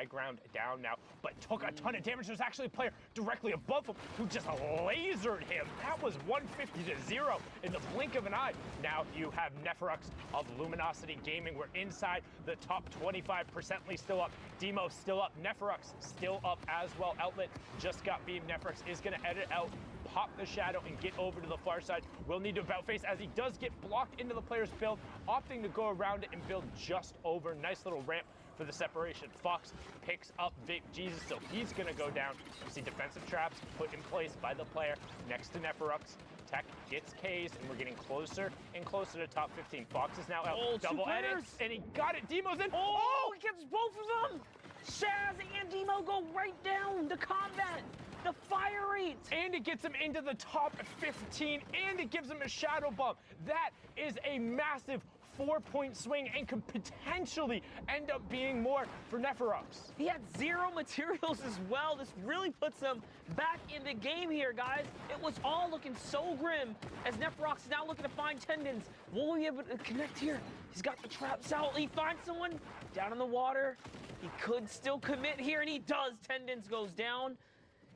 ground down now. but took a ton of damage. There's actually a player directly above him who just lasered him. That was 150-0 in the blink of an eye. Now you have Neferux of Luminosity Gaming. We're inside the top 25%. Still up. Demo still up. Neferux still up as well. Outlet just got beamed. Neferux is going to edit out, pop the shadow, and get over to the far side. Will need to about face as he does get blocked into the player's build, opting to go around it and build just over. Nice little ramp for the separation. Fox picks up Vape Jesus, so he's going to go down. You see defensive traps put in place by the player next to Neferux. Tech gets K's, and we're getting closer and closer to top 15. Fox is now out. Double edits, and he got it. Demo's in. Oh, he gets both of them. Shaz and Demo go right down. The combat, the fire rate. And it gets him into the top 15, and it gives him a shadow bomb. That is a massive 4-point swing and could potentially end up being more for Neferux. He had 0 materials as well. This really puts him back in the game here, guys. It was all looking so grim as Neferux is now looking to find Tendons. Will he be able to connect here? He's got the traps out. He finds someone down in the water. He could still commit here, and he does. Tendons goes down.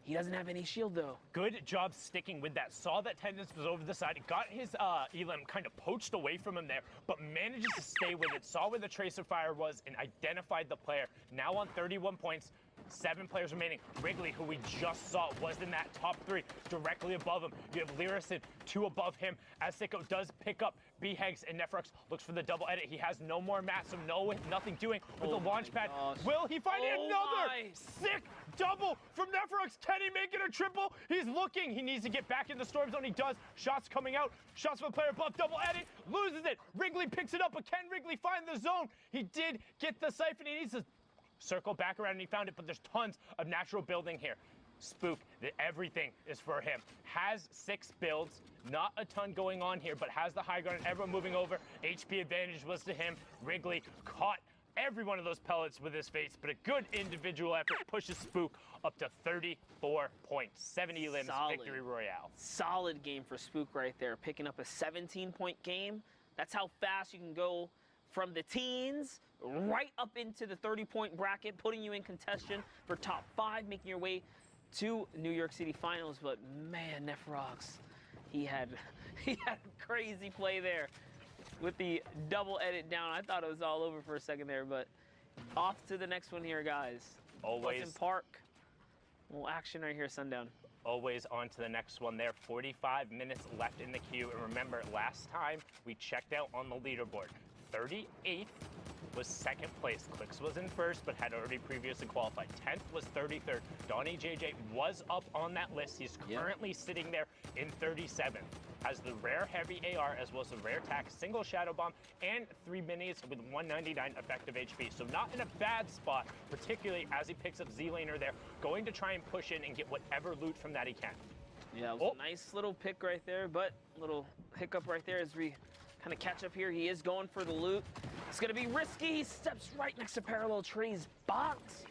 He doesn't have any shield, though. Good job sticking with that. Saw that Tendons was over the side. Got his Elim kind of poached away from him there, but manages to stay with it. Saw where the Tracer Fire was and identified the player. Now on 31 points. 7 players remaining. Wrigley, who we just saw, was in that top 3, directly above him. You have Lyricid, 2 above him, as Sicko does pick up B-Hegs, and Neferux looks for the double edit. He has no more mats, so nothing doing with the launch pad. Will he find another sick double from Neferux? Can he make it a triple? He's looking. He needs to get back in the storm zone. He does. Shots coming out. Shots from the player above. Double edit. Loses it. Wrigley picks it up, but can Wrigley find the zone? He did get the siphon. He needs to circle back around, and he found it, but there's tons of natural building here. Spook, everything is for him. Has 6 builds, not a ton going on here, but has the high ground, everyone moving over. HP advantage was to him. Wrigley caught every one of those pellets with his face, but a good individual effort pushes Spook up to 34 points. 70 limbs, victory royale. Solid game for Spook right there, picking up a 17-point game. That's how fast you can go from the teens right up into the 30-point bracket, putting you in contention for top 5, making your way to New York City Finals. But man, Neferux, he had a crazy play there with the double edit down. I thought it was all over for a second there, but off to the next one here, guys. Always. Pleasant Park. Little action right here, Sundown. Always on to the next one there. 45 minutes left in the queue. And remember, last time we checked out on the leaderboard, 38th was 2nd place. Clicks was in 1st, but had already previously qualified. 10th was 33rd. Donnie JJ was up on that list. He's currently sitting there in 37th. Has the rare heavy AR as well as the rare tack, single shadow bomb, and 3 minis with 199 effective HP. So not in a bad spot, particularly as he picks up Z-Laner there, going to try and push in and get whatever loot from that he can. Yeah, it was a nice little pick right there, but a little hiccup right there as we kind of catch up here. He is going for the loot. It's going to be risky. He steps right next to Parallel Trey's box.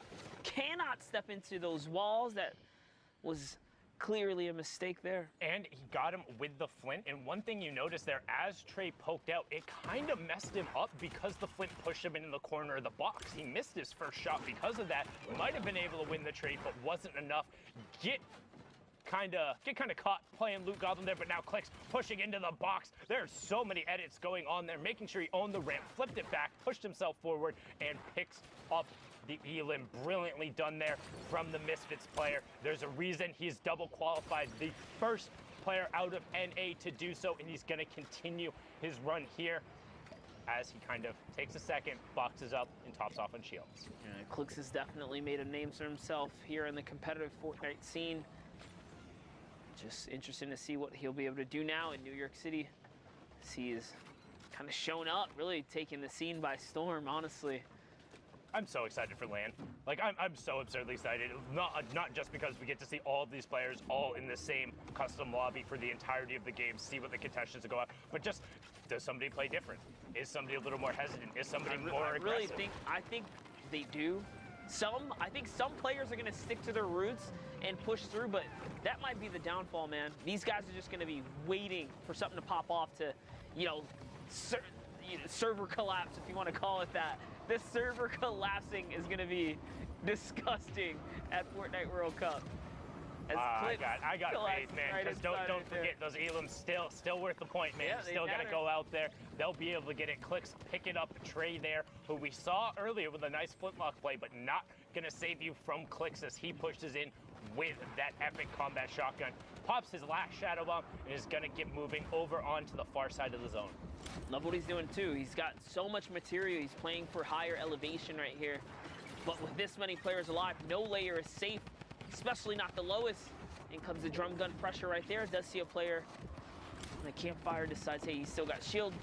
Cannot step into those walls. That was clearly a mistake there. And he got him with the flint. And one thing you notice there, as Trey poked out, it kind of messed him up because the flint pushed him into the corner of the box. He missed his first shot because of that. Might have been able to win the trade, but wasn't enough. Get kind of caught playing Loot Goblin there, but now Clicks pushing into the box. There's so many edits going on there, making sure he owned the ramp, flipped it back, pushed himself forward, and picks up the Elim. Brilliantly done there from the Misfits player. There's a reason he's double qualified, the first player out of NA to do so, and he's going to continue his run here as he kind of takes a second, boxes up, and tops off on shields. Clicks has definitely made a name for himself here in the competitive Fortnite scene. Just interesting to see what he'll be able to do now in New York City. He is kind of shown up, really taking the scene by storm, honestly. I'm so excited for LAN. Like, I'm so absurdly excited. Not just because we get to see all of these players all in the same custom lobby for the entirety of the game, see what the contestants go out, but just, does somebody play different? Is somebody a little more hesitant? Is somebody more aggressive? I think they do. I think some players are going to stick to their roots and push through, but that might be the downfall, man. These guys are just going to be waiting for something to pop off to, server collapse, if you want to call it that, this server collapsing is going to be disgusting at Fortnite World Cup. I got faith, man. Because don't forget, those Elims still worth the point, man. Yeah, You still got to go out there. They'll be able to get it. Clix, pick it up. Trey there, who we saw earlier with a nice flintlock play, but not going to save you from Clix as he pushes in with that epic combat shotgun. Pops his last Shadow Bomb and is going to get moving over onto the far side of the zone. Love what he's doing, too. He's got so much material. He's playing for higher elevation right here. But with this many players alive, no layer is safe, especially not the lowest. In comes the drum gun pressure right there. Does see a player on the campfire, decides, hey, he's still got shield.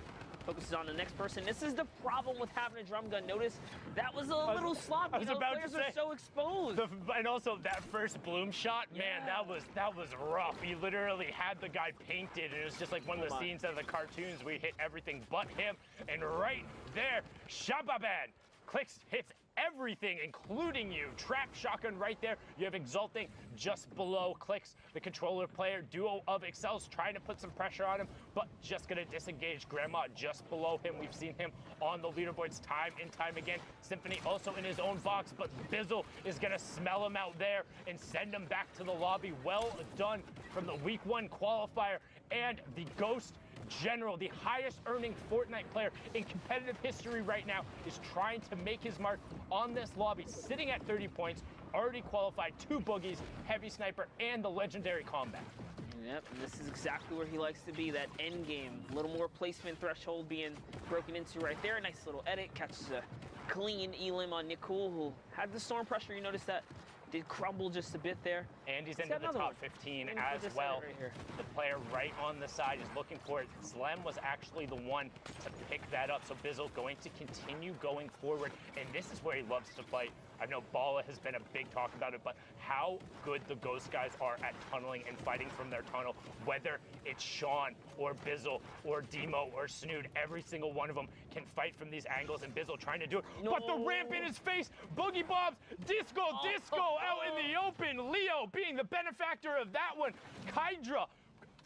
Focuses on the next person. This is the problem with having a drum gun. Notice that was a little sloppy. I was about players to say, are so exposed. And also that first Bloom shot, man, that was rough. He literally had the guy painted, and it was just like one of the scenes out of the cartoons. We hit everything but him, and right there, Shababan. Clix hits everything, including you. Trap shotgun right there. You have Exulting just below Clix. The controller player duo of Excels trying to put some pressure on him, but just going to disengage. Grandma just below him. We've seen him on the leaderboards time and time again. Symphony also in his own box, but Bizzle is going to smell him out there and send him back to the lobby. Well done from the week 1 qualifier and the Ghost General, the highest earning Fortnite player in competitive history right now, is trying to make his mark on this lobby, sitting at 30 points, already qualified 2 boogies, heavy sniper, and the legendary combat. Yep, and this is exactly where he likes to be, that end game. A little more placement threshold being broken into right there. Nice little edit, catches a clean Elim on Nicole, who had the storm pressure. You notice that did crumble just a bit there. And he's into the top 15 as well. Right, the player right on the side is looking for it. Slem was actually the one to pick that up. So Bizzle going to continue going forward. And this is where he loves to fight. I know Bala has been a big talk about it, but how good the Ghost guys are at tunneling and fighting from their tunnel, whether it's Sean or Bizzle or Demo or Snood, every single one of them can fight from these angles, and Bizzle trying to do it. No. But the ramp in his face, Boogie Bobs, Disco out in the open. Leo being the benefactor of that one. Kydra,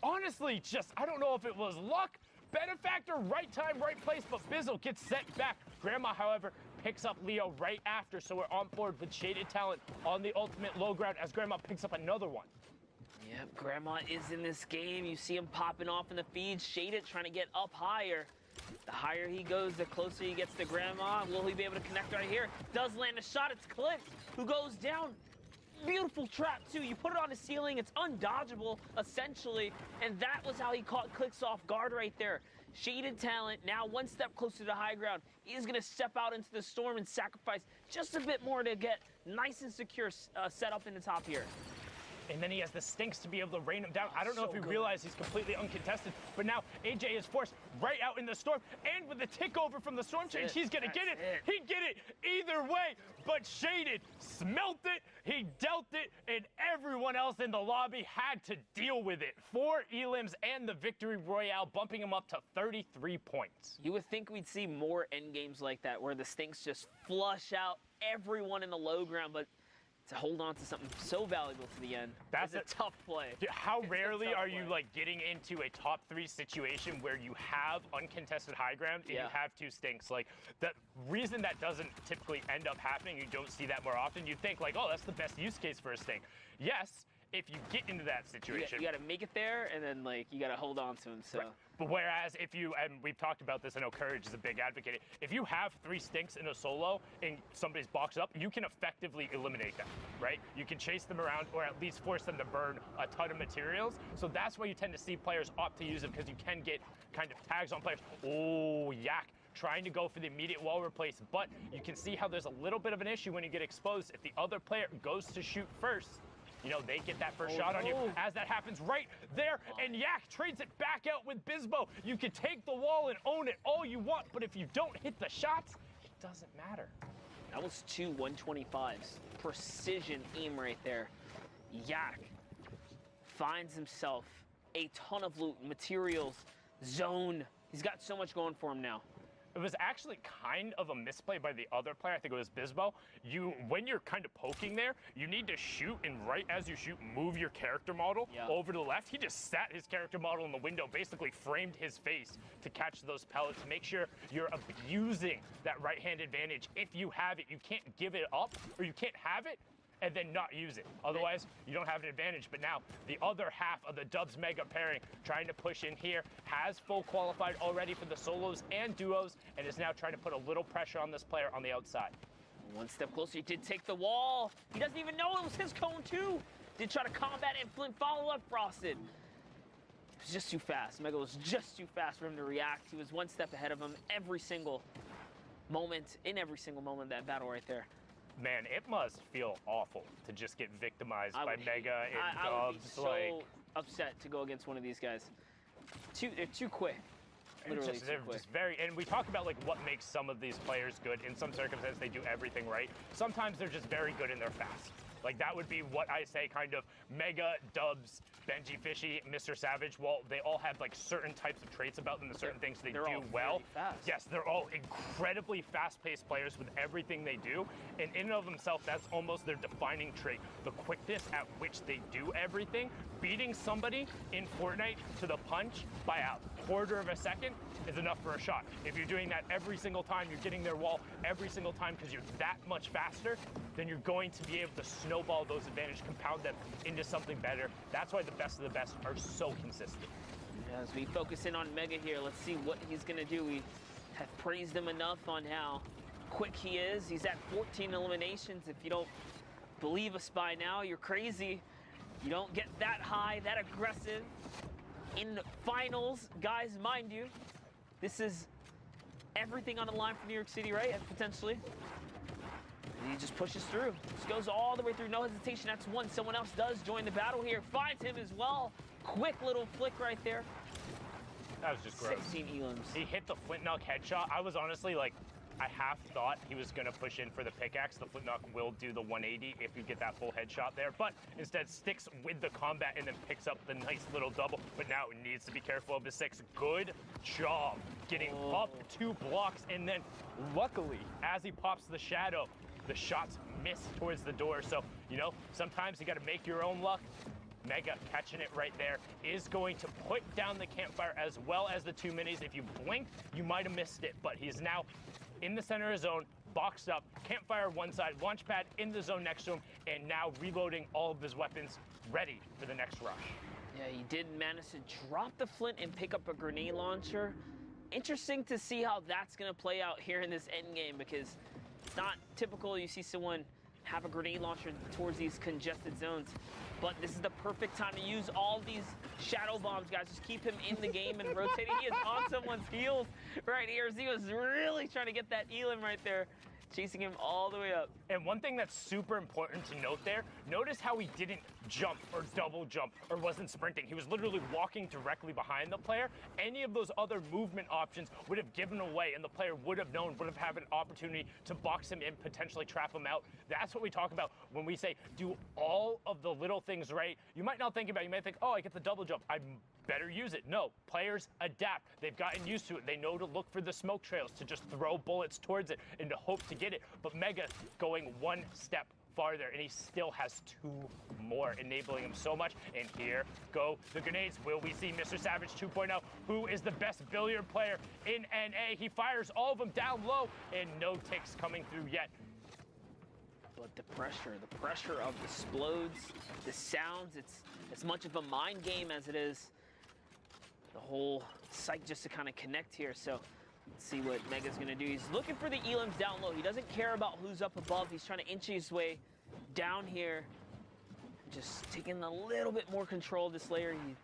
honestly, just, I don't know if it was luck, benefactor, right time, right place, but Bizzle gets sent back. Grandma, however, picks up Leo right after, so we're on board with Shaded Talent on the ultimate low ground as Grandma picks up another one. Yep, Grandma is in this game. You see him popping off in the feed. Shaded trying to get up higher. The higher he goes, the closer he gets to Grandma. Will he be able to connect right here? Does land a shot. It's Clix who goes down. Beautiful trap, too. You put it on the ceiling. It's undodgeable, essentially. And that was how he caught Clix off guard right there. Shaded Talent, now one step closer to high ground. He's going to step out into the storm and sacrifice just a bit more to get nice and secure set up in the top here. And then he has the stinks to be able to rain him down. I don't know if he realized he's completely uncontested, but now AJ is forced right out in the storm. And with the tick over from the storm change, he's going to get it. He'd get it either way, but Shaded smelt it, he dealt it, and everyone else in the lobby had to deal with it. 4 Elims and the Victory Royale, bumping him up to 33 points. You would think we'd see more end games like that, where the stinks just flush out everyone in the low ground, but to hold on to something so valuable to the end, that's a tough play. How rarely are you like getting into a top 3 situation where you have uncontested high ground and you have 2 stinks? Like, the reason that doesn't typically end up happening, you don't see that more often. You think like, oh, that's the best use case for a stink. Yes, if you get into that situation. You got to make it there, and then like you got to hold on to him. So. Right. But whereas if you, and we've talked about this, I know Courage is a big advocate, if you have 3 stinks in a solo and somebody's boxed up, you can effectively eliminate them, right? You can chase them around or at least force them to burn a ton of materials. So that's why you tend to see players opt to use them, because you can get kind of tags on players. Oh, Yak trying to go for the immediate wall replace, but you can see how there's a little bit of an issue when you get exposed. If the other player goes to shoot first, you know, they get that first shot on you as that happens right there. And Yak trades it back out with Bizbo. You can take the wall and own it all you want, but if you don't hit the shots, it doesn't matter. That was 2 125s. Precision aim right there. Yak finds himself a ton of loot, materials, zone. He's got so much going for him now. it was actually kind of a misplay by the other player. I think it was Bisbo. When you're kind of poking there, you need to shoot, and right as you shoot, move your character model over to the left. He just sat his character model in the window, basically framed his face to catch those pellets. Make sure you're abusing that right-hand advantage. If you have it, you can't give it up, or you can't have it and then not use it. Otherwise, you don't have an advantage. But now, the other half of the Dubs Mega pairing trying to push in here, has full qualified already for the solos and duos, and is now trying to put a little pressure on this player on the outside. One step closer, he did take the wall. He doesn't even know it was his cone too. Did try to combat it, and Flint follow up Frosted. It was just too fast. Mega was just too fast for him to react. He was one step ahead of him every single moment, in every single moment of that battle right there. Man, it must feel awful to just get victimized by Mega and I would be Dubs. so upset to go against one of these guys. They're too quick. Literally too quick. Just very, and we talk about like what makes some of these players good. In some circumstances, they do everything right. Sometimes they're just very good and they're fast. Like that would be what I say kind of Mega, Dubs, Benji, Fishy, Mr. Savage. Well, they all have like certain types of traits about them, the certain things they do well. Yes, they're all incredibly fast-paced players with everything they do. And in and of themselves, that's almost their defining trait. The quickness at which they do everything. Beating somebody in Fortnite to the punch by a quarter of a second is enough for a shot. If you're doing that every single time, you're getting their wall every single time because you're that much faster, then you're going to be able to snowball those advantages, compound them into something better. That's why the best of the best are so consistent. As we focus in on Mega here, let's see what he's going to do. We have praised him enough on how quick he is. He's at 14 eliminations. If you don't believe us by now, you're crazy. You don't get that high, that aggressive in finals. Guys, mind you, this is everything on the line for New York City, right? Potentially. And he just pushes through. Just goes all the way through, no hesitation. That's one. Someone else does join the battle here. Finds him as well. Quick little flick right there. That was just gross. 16 elims. He hit the Flint Knock headshot. I was honestly like, I half thought he was going to push in for the pickaxe. The Flint Knock will do the 180 if you get that full headshot there, but instead sticks with the combat and then picks up the nice little double. But now it needs to be careful of the 6. Good job getting up 2 blocks, and then luckily, as he pops the shadow, the shots miss towards the door. So, you know, sometimes you got to make your own luck. Mega catching it right there is going to put down the campfire as well as the 2 minis. If you blinked, you might have missed it, but he's now in the center of his zone, boxed up, campfire one side, launch pad in the zone next to him, and now reloading all of his weapons, ready for the next rush. Yeah, he did manage to drop the Flint and pick up a grenade launcher. Interesting to see how that's going to play out here in this end game, because it's not typical you see someone have a grenade launcher towards these congested zones. But this is the perfect time to use all these shadow bombs, guys. Just keep him in the game and rotating. He is on someone's heels right here. He was really trying to get that elim right there, chasing him all the way up. And one thing that's super important to note there, notice how he didn't jump or double jump or wasn't sprinting. He was literally walking directly behind the player. Any of those other movement options would have given away, and the player would have known, would have had an opportunity to box him in, potentially trap him out. That's what we talk about when we say do all of the little things right. You might not think about it. You might think, oh, I get the double jump. I better use it. No, players adapt. They've gotten used to it. They know to look for the smoke trails, to just throw bullets towards it and to hope to get it. But Mega going one step farther, and he still has 2 more, enabling him so much. And here go the grenades. Will we see Mr. Savage 2.0, who is the best billiard player in NA? He fires all of them down low, and no ticks coming through yet. But the pressure of the explodes, the sounds, it's as much of a mind game as it is the whole psych just to kind of connect here. So let's see what Mega's gonna do. He's looking for the elims down low. He doesn't care about who's up above. He's trying to inch his way down here. Just taking a little bit more control of this layer. He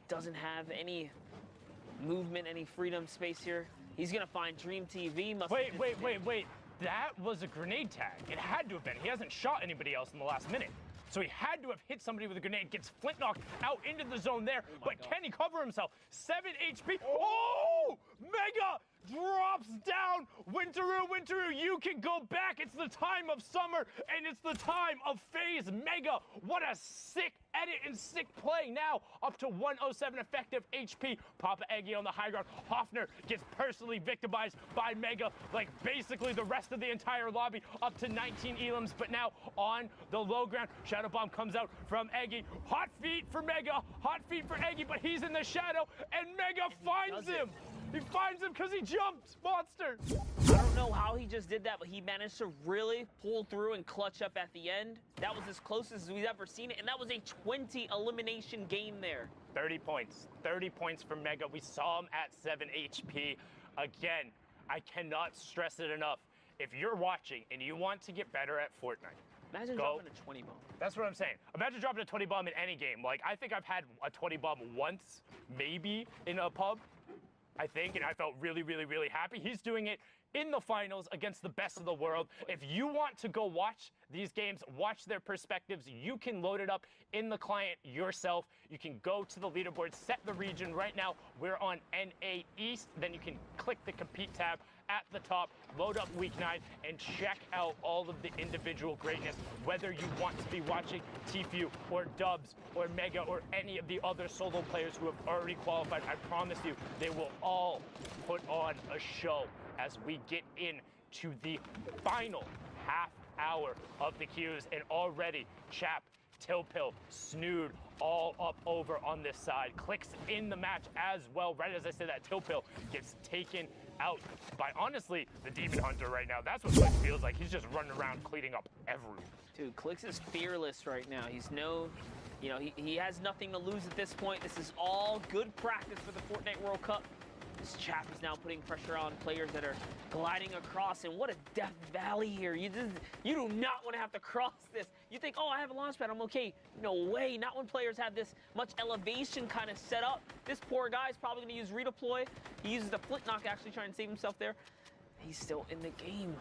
doesn't have any movement, any freedom space here. He's gonna find Dream TV. Wait. That was a grenade tag. It had to have been. He hasn't shot anybody else in the last minute. So he had to have hit somebody with a grenade, gets Flint knocked out into the zone there, but can he cover himself? 7 HP. Oh! Mega drops down Winteroo, you can go back. It's the time of summer, and it's the time of FaZe Mega. What a sick edit and sick play. Now up to 107 effective HP. Papa Eggy on the high ground. Hoffner gets personally victimized by Mega, like basically the rest of the entire lobby, up to 19 elims. But now on the low ground, Shadow Bomb comes out from Eggy. Hot feet for Mega, hot feet for Eggy, but he's in the shadow, and Mega finds him. He finds him because he jumped, monster. I don't know how he just did that, but he managed to really pull through and clutch up at the end. That was as close as we've ever seen it, and that was a 20 elimination game there. 30 points from Mega. We saw him at 7 HP. Again, I cannot stress it enough. If you're watching and you want to get better at Fortnite, imagine dropping a 20 bomb. That's what I'm saying. Imagine dropping a 20 bomb in any game. Like, I think I've had a 20 bomb once, maybe, in a pub. I think, and I felt really, really, really happy. He's doing it in the finals against the best of the world. If you want to go watch these games, watch their perspectives, you can load it up in the client yourself. You can go to the leaderboard, set the region. Right now, we're on NA East. Then you can click the compete tab at the top, load up week 9, and check out all of the individual greatness. Whether you want to be watching Tfue or Dubs or Mega or any of the other solo players who have already qualified, I promise you, they will all put on a show as we get into the final half hour of the queues. And already, Chap, Tilpil, Snood, all up over on this side. Clicks in the match as well. Right as I said that, Tilpil gets taken out by, honestly, the Demon Hunter right now. That's what Clix feels like. He's just running around cleaning up everyone. Dude, Clix is fearless right now. He's he has nothing to lose at this point. This is all good practice for the Fortnite World Cup. This Chap is now putting pressure on players that are gliding across, and what a death valley here. You do not want to have to cross this. You think, oh, I have a launch pad, I'm okay. No way, not when players have this much elevation kind of set up. This poor guy's probably going to use redeploy. He uses the flint knock actually trying to save himself there. He's still in the game.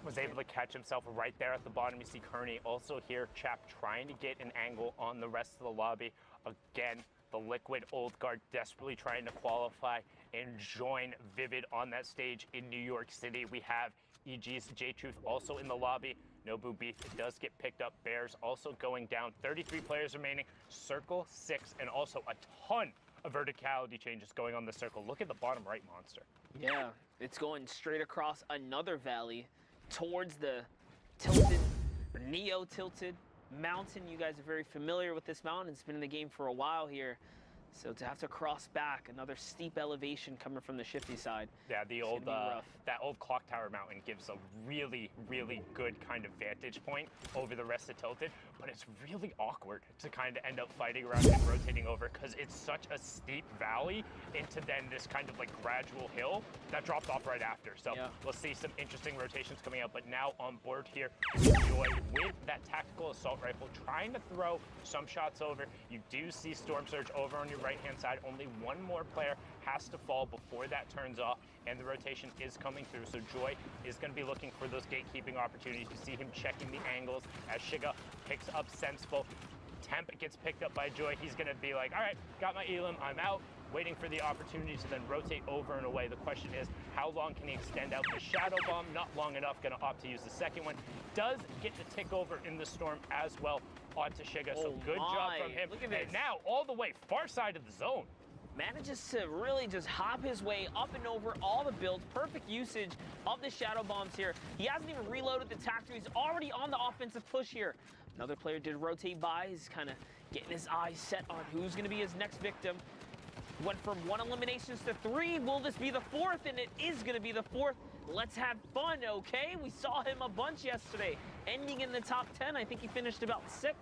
Was able to catch himself right there at the bottom. You see Kearney also here. Chap trying to get an angle on the rest of the lobby. Again, the Liquid Old Guard desperately trying to qualify and join Vivid on that stage in New York City. We have EG's J-Truth also in the lobby. Nobu Beef does get picked up. Bears also going down. 33 players remaining. Circle 6, and also a ton of verticality changes going on the circle. Look at the bottom right, monster. Yeah, it's going straight across another valley towards the tilted, or neo-tilted mountain. You guys are very familiar with this mountain. It's been in the game for a while here. So to have to cross back, another steep elevation coming from the Shifty side. Yeah, that old Clock Tower mountain gives a really, really good kind of vantage point over the rest of Tilted, but it's really awkward to kind of end up fighting around and rotating over because it's such a steep valley into then this kind of like gradual hill that drops off right after. So we'll see some interesting rotations coming out, but now on board here, Joy with that tactical assault rifle, trying to throw some shots over. You do see Storm Surge over on your right-hand side. Only one more player has to fall before that turns off, and the rotation is coming through. So Joy is going to be looking for those gatekeeping opportunities. You see him checking the angles as Shiga picks up Senseful. Temp gets picked up by Joy. He's going to be like, all right, got my Elim, I'm out. Waiting for the opportunity to then rotate over and away. The question is, how long can he extend out the Shadow Bomb? Not long enough. Going to opt to use the second one. Does get the tick over in the Storm as well onto Shiga. So good job from him. Look at this. And now all the way far side of the zone. Manages to really just hop his way up and over all the builds. Perfect usage of the Shadow Bombs here. He hasn't even reloaded the Tactor. He's already on the offensive push here. Another player did rotate by. He's kind of getting his eyes set on who's going to be his next victim. Went from 1 eliminations to 3. Will this be the 4th? And it is going to be the 4th. Let's have fun, okay? We saw him a bunch yesterday, ending in the top 10. I think he finished about 6.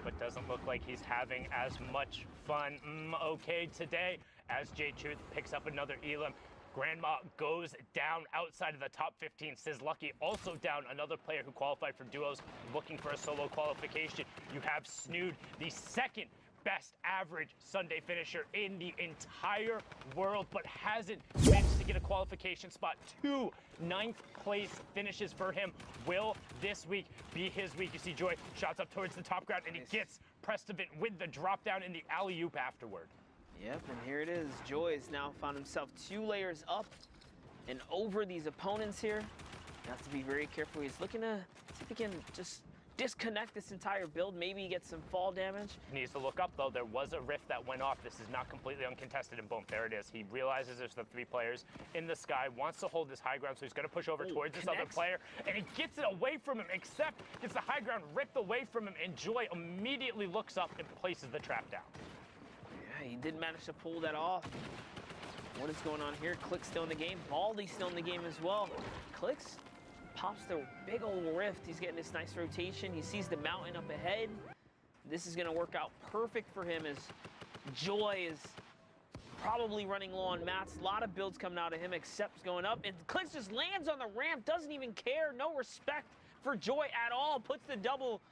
But doesn't look like he's having as much fun, okay, today, as J-Truth picks up another Elim. Grandma goes down outside of the top 15. Sizlucky also down, another player who qualified for duos, looking for a solo qualification. You have Snood, the second best average Sunday finisher in the entire world, but hasn't managed to get a qualification spot. 2 9th place finishes for him. Will this week be his week? You see Joy shots up towards the top ground, and he gets Prestovant with the drop down in the alley-oop afterward. Yep, and here it is. Joy has now found himself 2 layers up and over these opponents here. You have to be very careful. He's looking to see if he can just disconnect this entire build, maybe get some fall damage. Needs to look up, though. There was a rift that went off. This is not completely uncontested, and boom, there it is. He realizes there's the 3 players in the sky, wants to hold this high ground, so he's going to push over towards this other player, and he gets it away from him, except gets the high ground ripped away from him, and Joy immediately looks up and places the trap down. Yeah, he did manage to pull that off. What is going on here? Clix still in the game. Baldy still in the game as well. Clix pops the big old rift. He's getting this nice rotation. He sees the mountain up ahead. This is going to work out perfect for him as Joy is probably running low on mats. A lot of builds coming out of him, except going up. And Clix just lands on the ramp, doesn't even care. No respect for Joy at all. Puts the double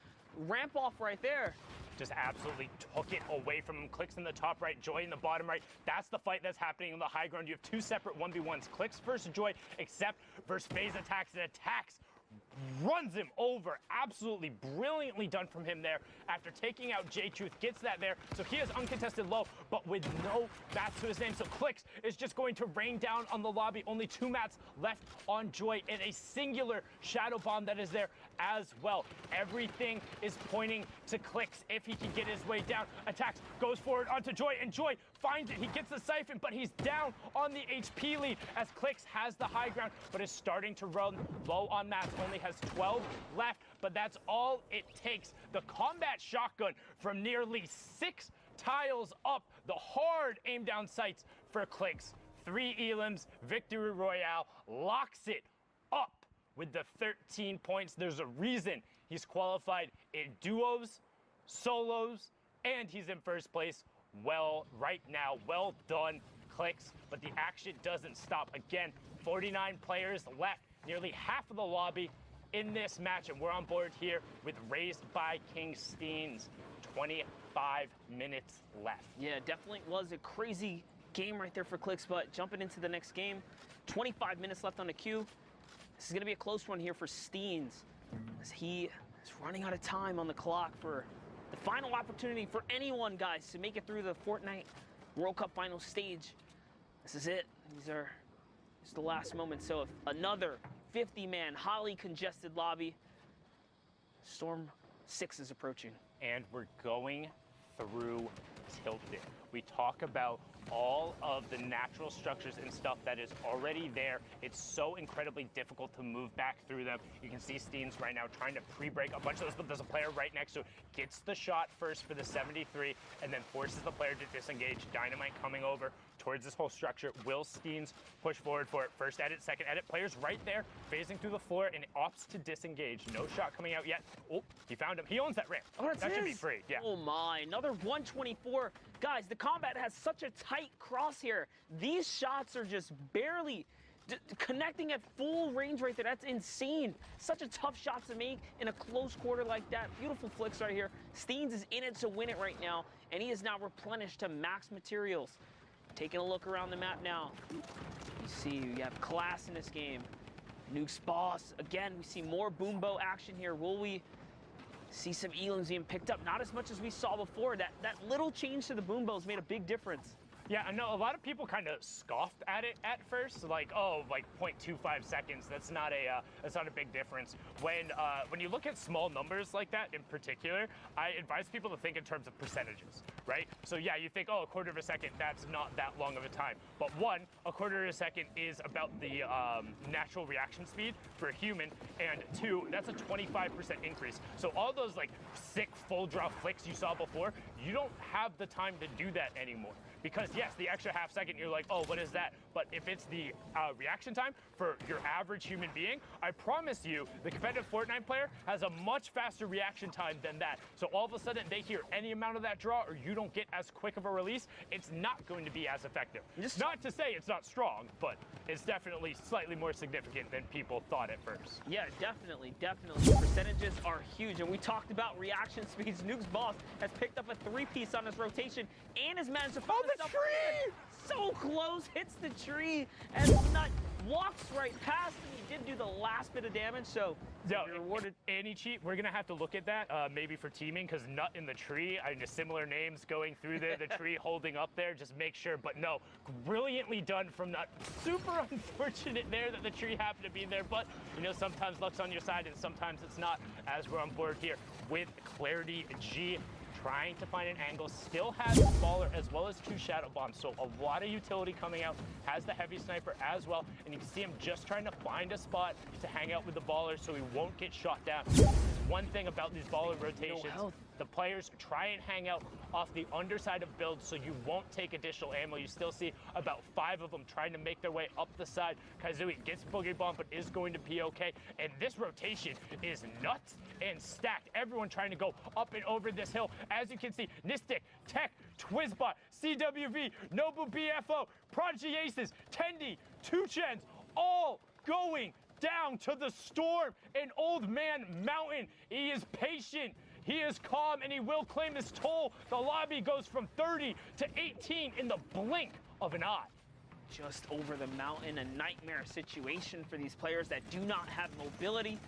ramp off right there. Just absolutely took it away from him. Clix in the top right, Joy in the bottom right. That's the fight that's happening on the high ground. You have 2 separate 1v1s. Clix versus Joy, except versus FaZe attacks, and attacks runs him over. Absolutely brilliantly done from him there. After taking out J-Truth, gets that there. So he has uncontested low, but with no mats to his name. So Clix is just going to rain down on the lobby. Only 2 mats left on Joy, and a singular Shadow Bomb that is there as well. Everything is pointing to Clix if he can get his way down. Attacks, goes forward onto Joy, and Joy finds it. He gets the siphon, but he's down on the HP lead as Clix has the high ground, but is starting to run low on mats. Only has 12 left, but that's all it takes. The combat shotgun from nearly 6 tiles up, the hard aim down sights for Clix. 3 elims, victory royale, locks it up with the 13 points. There's a reason he's qualified in duos, solos, and he's in first place. Well, right now, well done, Clix, but the action doesn't stop. Again, 49 players left, nearly half of the lobby in this match, and we're on board here with Raised by King Steens. 25 minutes left. Yeah, definitely was a crazy game right there for Clix, but jumping into the next game, 25 minutes left on the queue. This is going to be a close one here for Steens, as he is running out of time on the clock for the final opportunity for anyone, guys, to make it through the Fortnite World Cup final stage. This is it. These are just the last moment. So if another 50-man, highly congested lobby, Storm 6 is approaching. And we're going through Tilted. We talk about all of the natural structures and stuff that is already there. It's so incredibly difficult to move back through them. You can see Steens right now trying to pre-break a bunch of those, but there's a player right next to it. Gets the shot first for the 73, and then forces the player to disengage. Dynamite coming over towards this whole structure. Will Steens push forward for it? First edit, second edit. Players right there, phasing through the floor, and opts to disengage. No shot coming out yet. Oh, he found him. He owns that ramp. Oh, that should be free. Yeah. Oh my, another 124. Guys, the combat has such a tight crosshair. These shots are just barely connecting at full range right there. That's insane. Such a tough shot to make in a close quarter like that. Beautiful flicks right here. Steens is in it to win it right now, and he is now replenished to max materials. Taking a look around the map now. You see, you have class in this game. Nuke's boss. Again, we see more Boombo action here. Will we see some elims being picked up? Not as much as we saw before. That little change to the Boombos made a big difference. Yeah, I know a lot of people kind of scoffed at it at first, like, oh, like 0.25 seconds. That's not a big difference. When you look at small numbers like that in particular, I advise people to think in terms of percentages, right? So yeah, you think, oh, a quarter of a second, that's not that long of a time. But one, a quarter of a second is about the natural reaction speed for a human, and 2, that's a 25% increase. So all those like sick full draw flicks you saw before, you don't have the time to do that anymore. Because yes, the extra half second, you're like, oh, what is that? But if it's the reaction time for your average human being, I promise you, the competitive Fortnite player has a much faster reaction time than that. So all of a sudden, they hear any amount of that draw, or you don't get as quick of a release, it's not going to be as effective. Not to say it's not strong, but it's definitely slightly more significant than people thought at first. Yeah, definitely. The percentages are huge, and we talked about reaction speeds. Nuke's boss has picked up a 3-piece on his rotation and has managed to find the tree! So close, hits the tree, and Nut walks right past him. He did do the last bit of damage, so you're rewarded. Any cheat, we're going to have to look at that, maybe for teaming, because Nut in the tree, I mean, similar names going through there, the tree holding up there, just make sure. But no, brilliantly done from Nut. Super unfortunate there that the tree happened to be there, but, you know, sometimes luck's on your side and sometimes it's not, as we're on board here with Clarity G. Trying to find an angle, still has the baller as well as 2 shadow bombs, so a lot of utility coming out, has the heavy sniper as well, and you can see him just trying to find a spot to hang out with the baller so he won't get shot down. There's one thing about these baller rotations, the players try and hang out off the underside of builds so you won't take additional ammo. You still see about 5 of them trying to make their way up the side. Kazui gets Boogie Bomb but is going to be okay, and this rotation is nuts and stacked. Everyone trying to go up and over this hill. As you can see, Nistic, Tech, Twizbot, CWV, Nobu BFO, Prodigy Aces, Tendi, 2 Chens, all going down to the storm. And Old Man Mountain, he is patient, he is calm, and he will claim his toll. The lobby goes from 30 to 18 in the blink of an eye. Just over the mountain, a nightmare situation for these players that do not have mobility.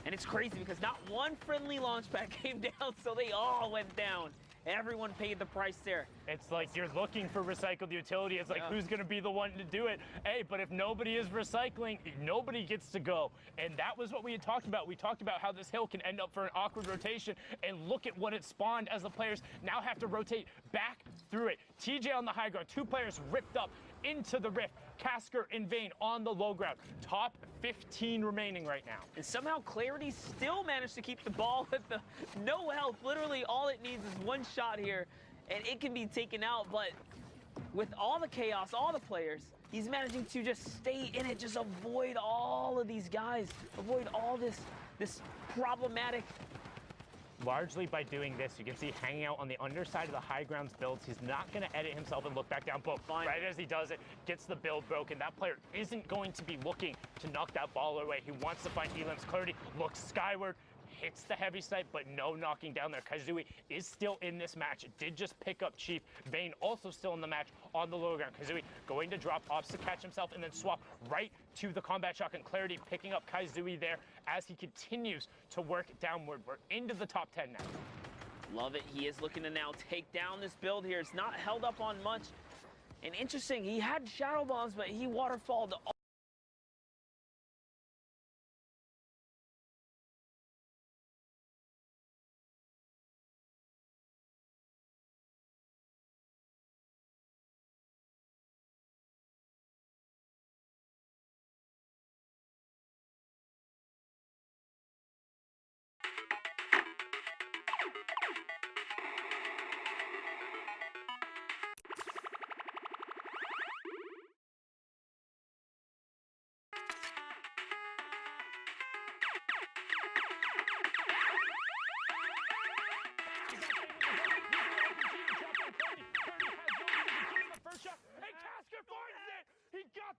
And it's crazy because not one friendly launch pad came down, so they all went down. Everyone paid the price there. It's like you're looking for recycled utility. It's like, who's going to be the one to do it? Hey, but if nobody is recycling, nobody gets to go. And that was what we had talked about. We talked about how this hill can end up for an awkward rotation. And look at what it spawned as the players now have to rotate back through it. TJ on the high ground, 2 players ripped up into the rift. Casker and Vayne on the low ground. Top 15 remaining right now. And somehow Clarity still managed to keep the ball with the no health. Literally all it needs is 1 shot here and it can be taken out, but with all the chaos, all the players, he's managing to just stay in it, just avoid all of these guys, avoid all this problematic. Largely by doing this, you can see hanging out on the underside of the high grounds builds. He's not going to edit himself and look back down. But right as he does it, gets the build broken. That player isn't going to be looking to knock that ball away. He wants to find Elam's Clarity, looks skyward, hits the heavy snipe, but no knocking down there. Kazui is still in this match. It did just pick up Chief. Vayne also still in the match on the low ground. Kazui going to drop, opts to catch himself, and then swap right to the combat shotgun. Clarity picking up Kazui there as he continues to work downward. We're into the top 10 now. Love it. He is looking to now take down this build here. It's not held up on much. And interesting, he had shadow bombs, but he waterfalled all.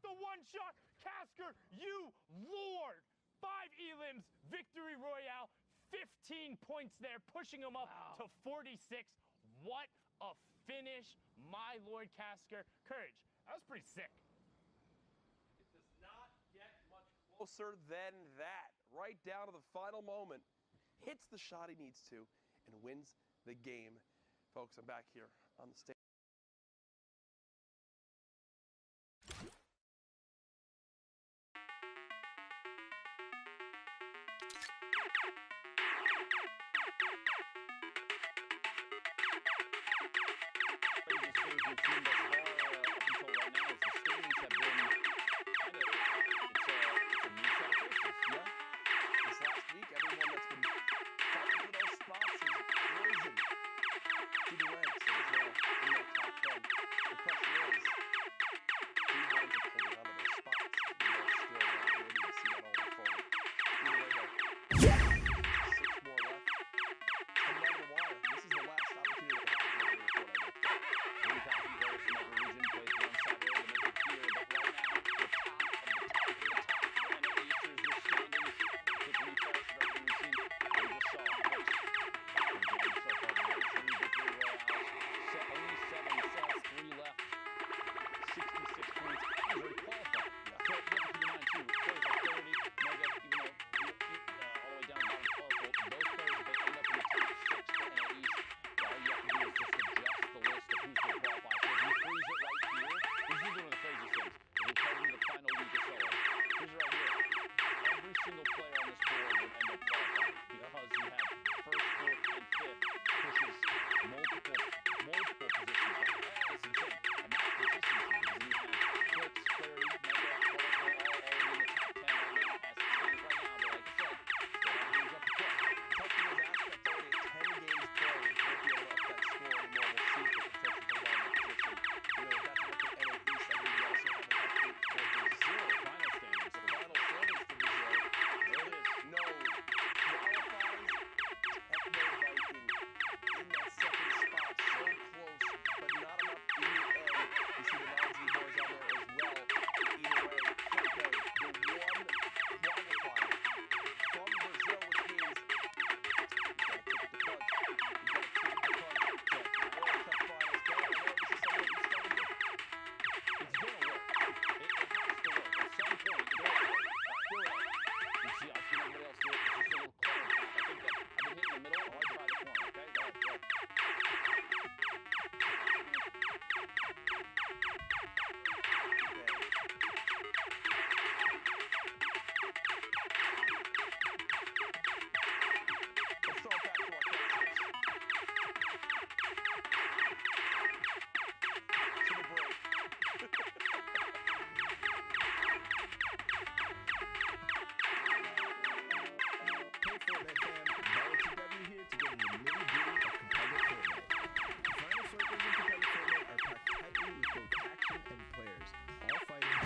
The 1 shot, Casker, you lord! 5 elims, victory royale, 15 points there, pushing him up to 46. What a finish, my lord Casker. Courage, that was pretty sick. It does not get much closer than that. Right down to the final moment, hits the shot he needs to, and wins the game. Folks, I'm back here on the stage.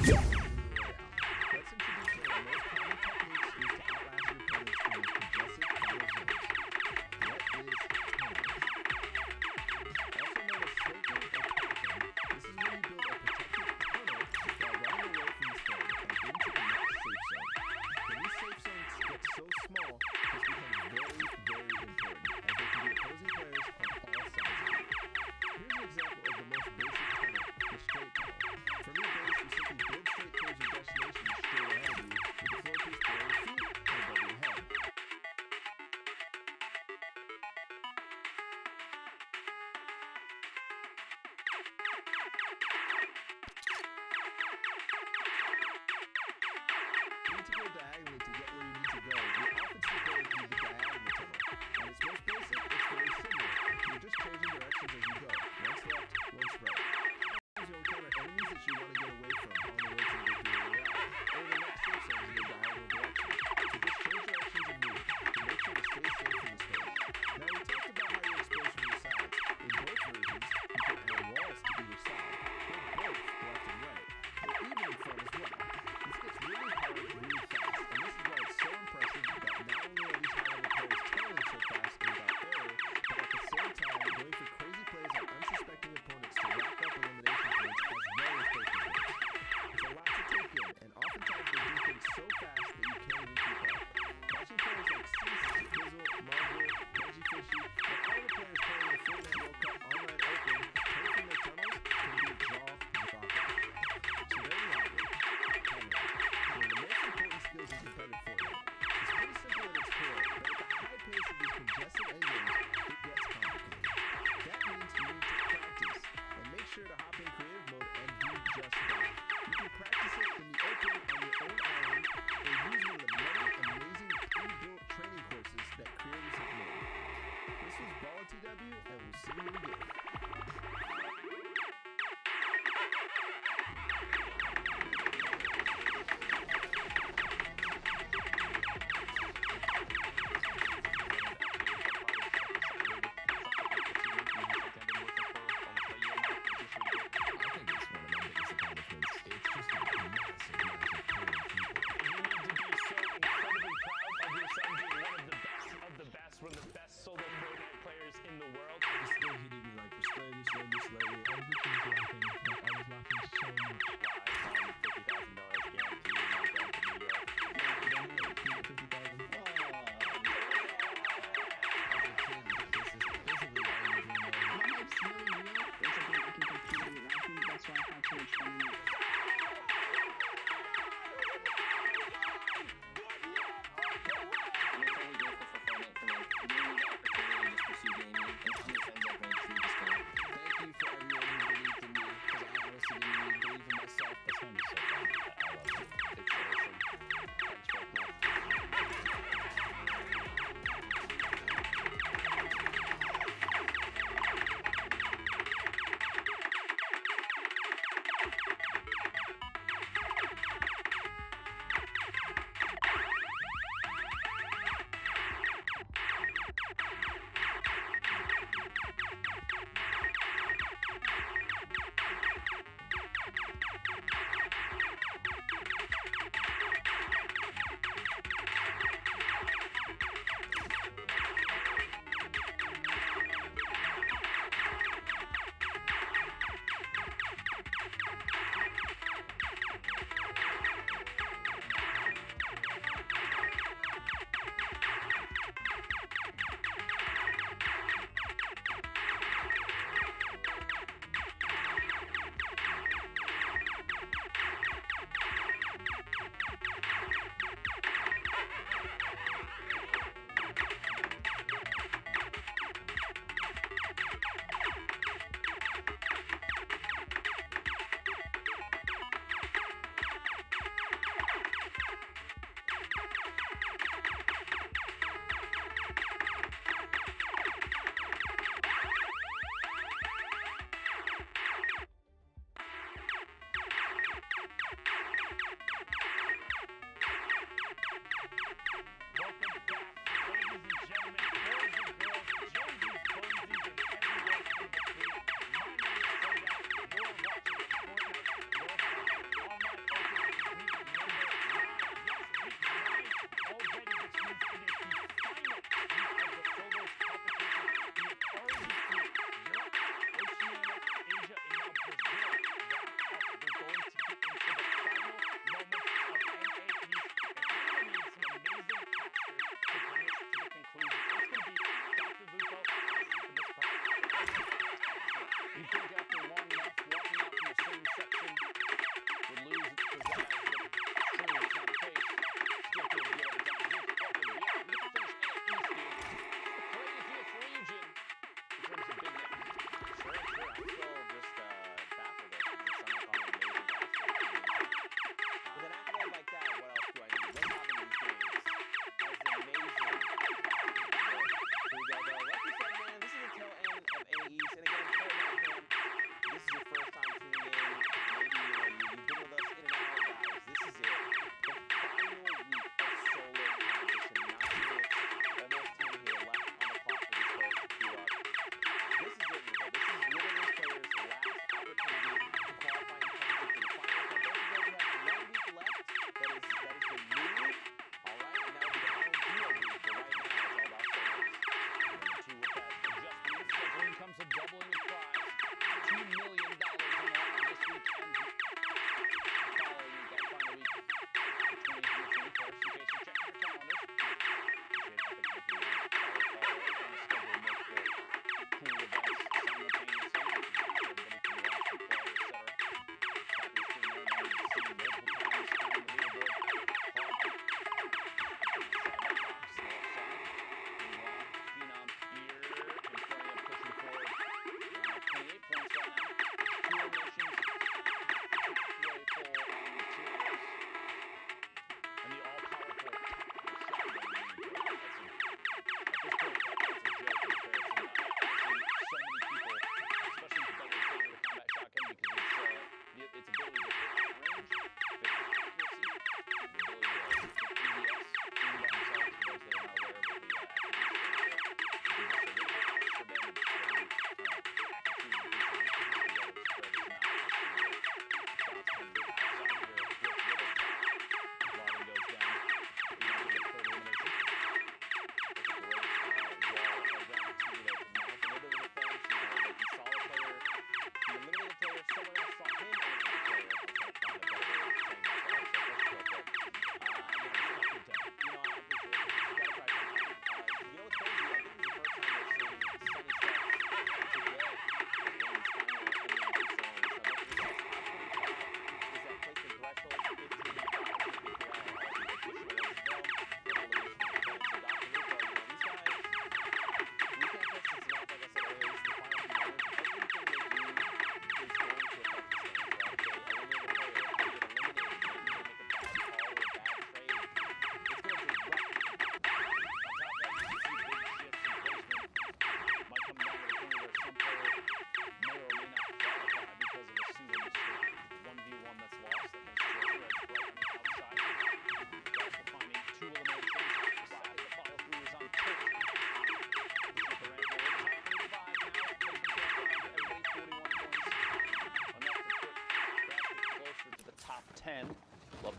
Let's introduce one of the most common techniques used to outlast your opponents in those congested battle zones. What is tenuous? Also known as slaking or capping, this is when you build a protected tunnel while running away from the foe by getting to the next safe zone. When these safe zones get so small, this becomes very, very important, as there can be opposing players on all sides of it. Here's an example of the most basic tunnel, the straight tunnel. For new base, you simply build straight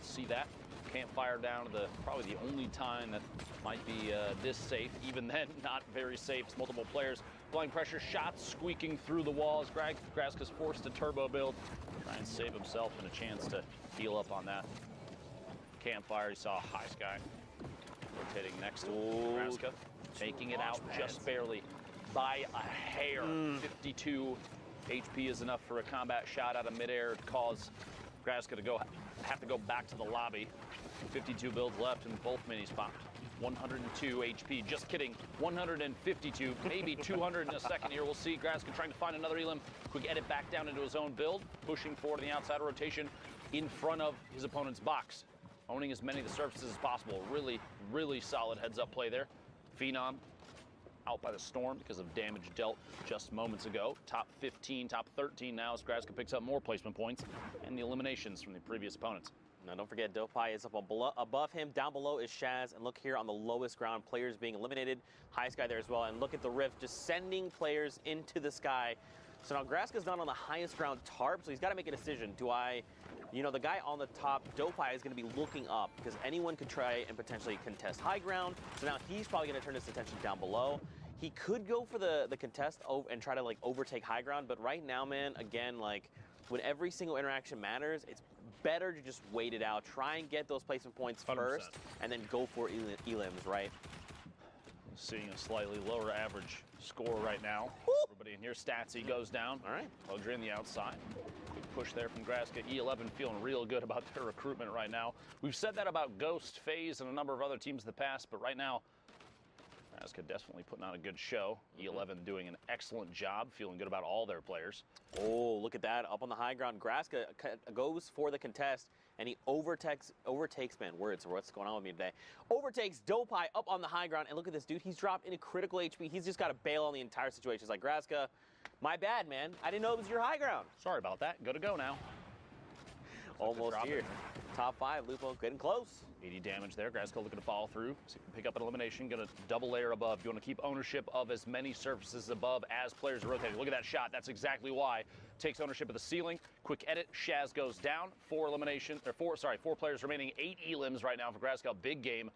see that. Campfire down to probably the only time that might be this safe. Even then, not very safe. It's multiple players applying pressure, shots squeaking through the walls. Graska's forced to turbo build, try and save himself and a chance to heal up on that. Campfire, he saw High Sky rotating next to Graska, making it out just barely by a hair. 52 HP is enough for a combat shot out of midair to cause Graska to have to go back to the lobby. 52 builds left and both minis popped. 102 HP, just kidding, 152, maybe 200 in a second here. We'll see. Graska trying to find another Elim. Quick edit back down into his own build, pushing forward in the outside rotation in front of his opponent's box. Owning as many of the surfaces as possible. Really, really solid heads-up play there. Phenom out by the storm because of damage dealt just moments ago. Top 15, top 13 now as Graska picks up more placement points and the eliminations from the previous opponents. Now, don't forget, Dopey is up above him. Down below is Shaz, and look here on the lowest ground, players being eliminated. High Sky there as well, and look at the Rift just sending players into the sky. So now Graska's not on the highest ground tarp, so he's got to make a decision. Do I, the guy on the top, Dopey, is going to be looking up because anyone could try and potentially contest high ground. So now he's probably going to turn his attention down below. He could go for the contest and try to overtake high ground, but right now, man, again, when every single interaction matters, it's better to just wait it out. Try and get those placement points 100%. first, and then go for Elims, right? Seeing a slightly lower average score right now. Everybody in here, Statsy goes down. All right. Luxury on the outside. Quick push there from Graska. E11 feeling real good about their recruitment right now. We've said that about Ghost, FaZe, and a number of other teams in the past, but right now, Graska definitely putting on a good show. E11 doing an excellent job, feeling good about all their players. Oh, look at that. Up on the high ground, Graska goes for the contest, and he overtakes, man, words, what's going on with me today? Overtakes Dopey up on the high ground, and look at this dude. He's dropped into critical HP. He's just got to bail on the entire situation. He's like, Graska, my bad, man. I didn't know it was your high ground. Sorry about that. Good to go now. Almost here. Top 5, Lupo getting close. 80 damage there. Graska looking to follow through. See if we can pick up an elimination. Going to double layer above. You want to keep ownership of as many surfaces above as players are rotating. Look at that shot. That's exactly why. Takes ownership of the ceiling. Quick edit. Shaz goes down. 4 players remaining. 8 elims right now for Graska. Big game.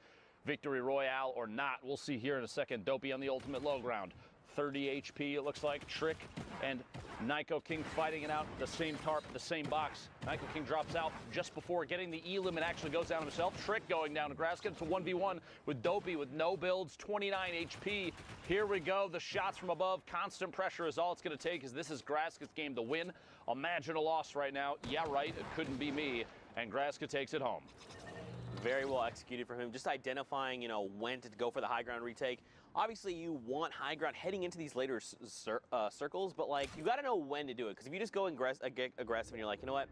Victory Royale or not. We'll see here in a second. Dopey on the ultimate low ground. 30 HP, it looks like. Trick and Nyko King fighting it out. The same tarp, the same box. Nyko King drops out just before getting the Elim and actually goes down himself. Trick going down to Graska. It's a 1v1 with Dopey with no builds, 29 HP. Here we go. The shots from above. Constant pressure is all it's going to take, as this is Graska's game to win. Imagine a loss right now. Yeah, right. It couldn't be me. And Graska takes it home. Very well executed from him. Just identifying, when to go for the high ground retake. Obviously, you want high ground heading into these later circles, but you got to know when to do it. Because if you just go get aggressive and you're like, you know what,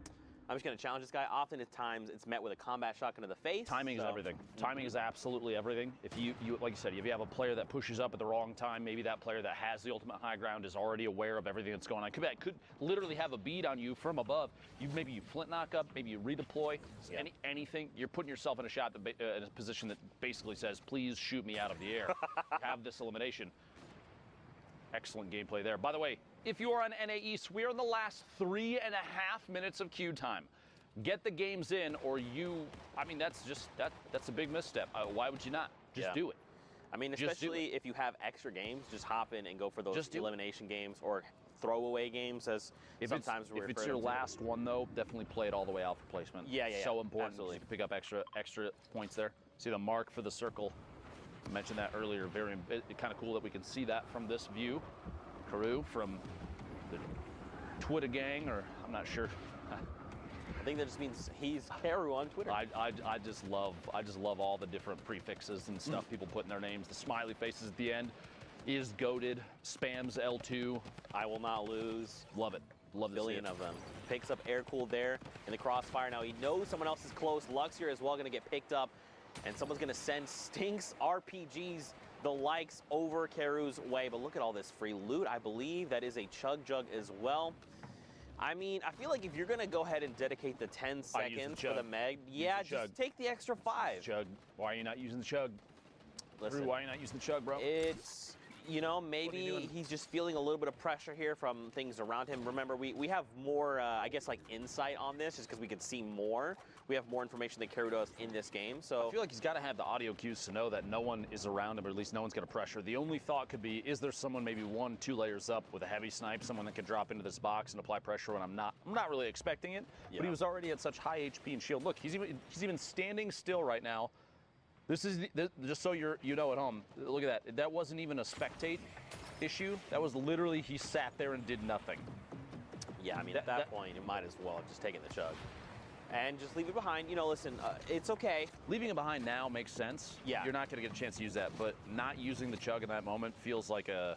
I'm just going to challenge this guy. Often at times it's met with a combat shotgun to the face. Timing is everything. Timing is absolutely everything. If you like you said, if you have a player that pushes up at the wrong time, maybe that player that has the ultimate high ground is already aware of everything that's going on. Could literally have a bead on you from above. Maybe you flint knock up, maybe you redeploy, anything. You're putting yourself in a shot that in a position that basically says, please shoot me out of the air. Have this elimination. Excellent gameplay there. By the way, if you are on NA East, we are in the last 3.5 minutes of queue time. Get the games in, or that's a big misstep. Why would you not? Just do it. I mean, especially if you have extra games, just hop in and go for those elimination games or throwaway games, as sometimes we refer to. If it's your last one, though, definitely play it all the way out for placement. Yeah. So important. Absolutely. To pick up extra points there. See the mark for the circle. I mentioned that earlier. Very kind of cool that we can see that from this view. Karu from the Twitter gang, or I'm not sure. I think that just means he's Karu on Twitter. I just love all the different prefixes and stuff people put in their names. The smiley faces at the end is goated. Spams L2. I will not lose. Love it. Love to billion of them. Picks up air cool there in the crossfire. Now he knows someone else is close. Luxury as well going to get picked up, and someone's going to send Stinks RPGs the likes over Karu's way. But look at all this free loot. I believe that is a Chug Jug as well. I mean, I feel like if you're going to go ahead and dedicate the 10 seconds for the Meg, just take the extra 5. Chug. Why are you not using the Chug? Listen, Drew, why are you not using the Chug, bro? You know, maybe he's just feeling a little bit of pressure here from things around him. Remember, we have more, I guess, like insight on this just because we can see more. We have more information than Karoo does in this game. So I feel like he's got to have the audio cues to know that no one is around him, or at least no one's going to pressure. The only thought could be, is there someone maybe 1-2 layers up with a heavy snipe, someone that could drop into this box and apply pressure when I'm not really expecting it. Yeah. But he was already at such high HP and shield. Look, he's even standing still right now. This is just so you know at home. Look at that. That wasn't even a spectate issue. That was literally he sat there and did nothing. Yeah, I mean, at that point, you might as well have just taken the chug. And just leave it behind. You know, listen, it's okay. Leaving it behind now makes sense. Yeah. You're not going to get a chance to use that, but not using the chug in that moment feels like a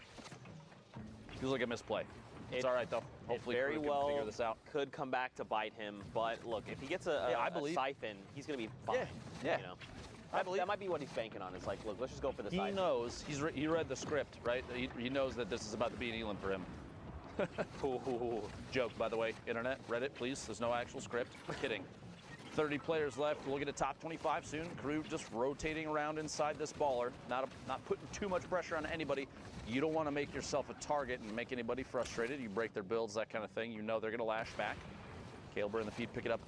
misplay. It's all right, though. Hopefully very Karoo can well figure this out. could come back to bite him. But look, if he gets a siphon, he's going to be fine. Yeah. You know? That might be what he's banking on. It's like, look, let's just go for the siphon. He knows. He read the script, right? He knows that this is about to be an Elam for him. Joke, by the way, internet, Reddit, please. There's no actual script. Kidding. 30 players left. We'll get a top 25 soon. Karoo just rotating around inside this baller, not putting too much pressure on anybody. You don't want to make yourself a target and make anybody frustrated. You break their builds, that kind of thing. You know they're going to lash back. Kaleber and the feed pick it up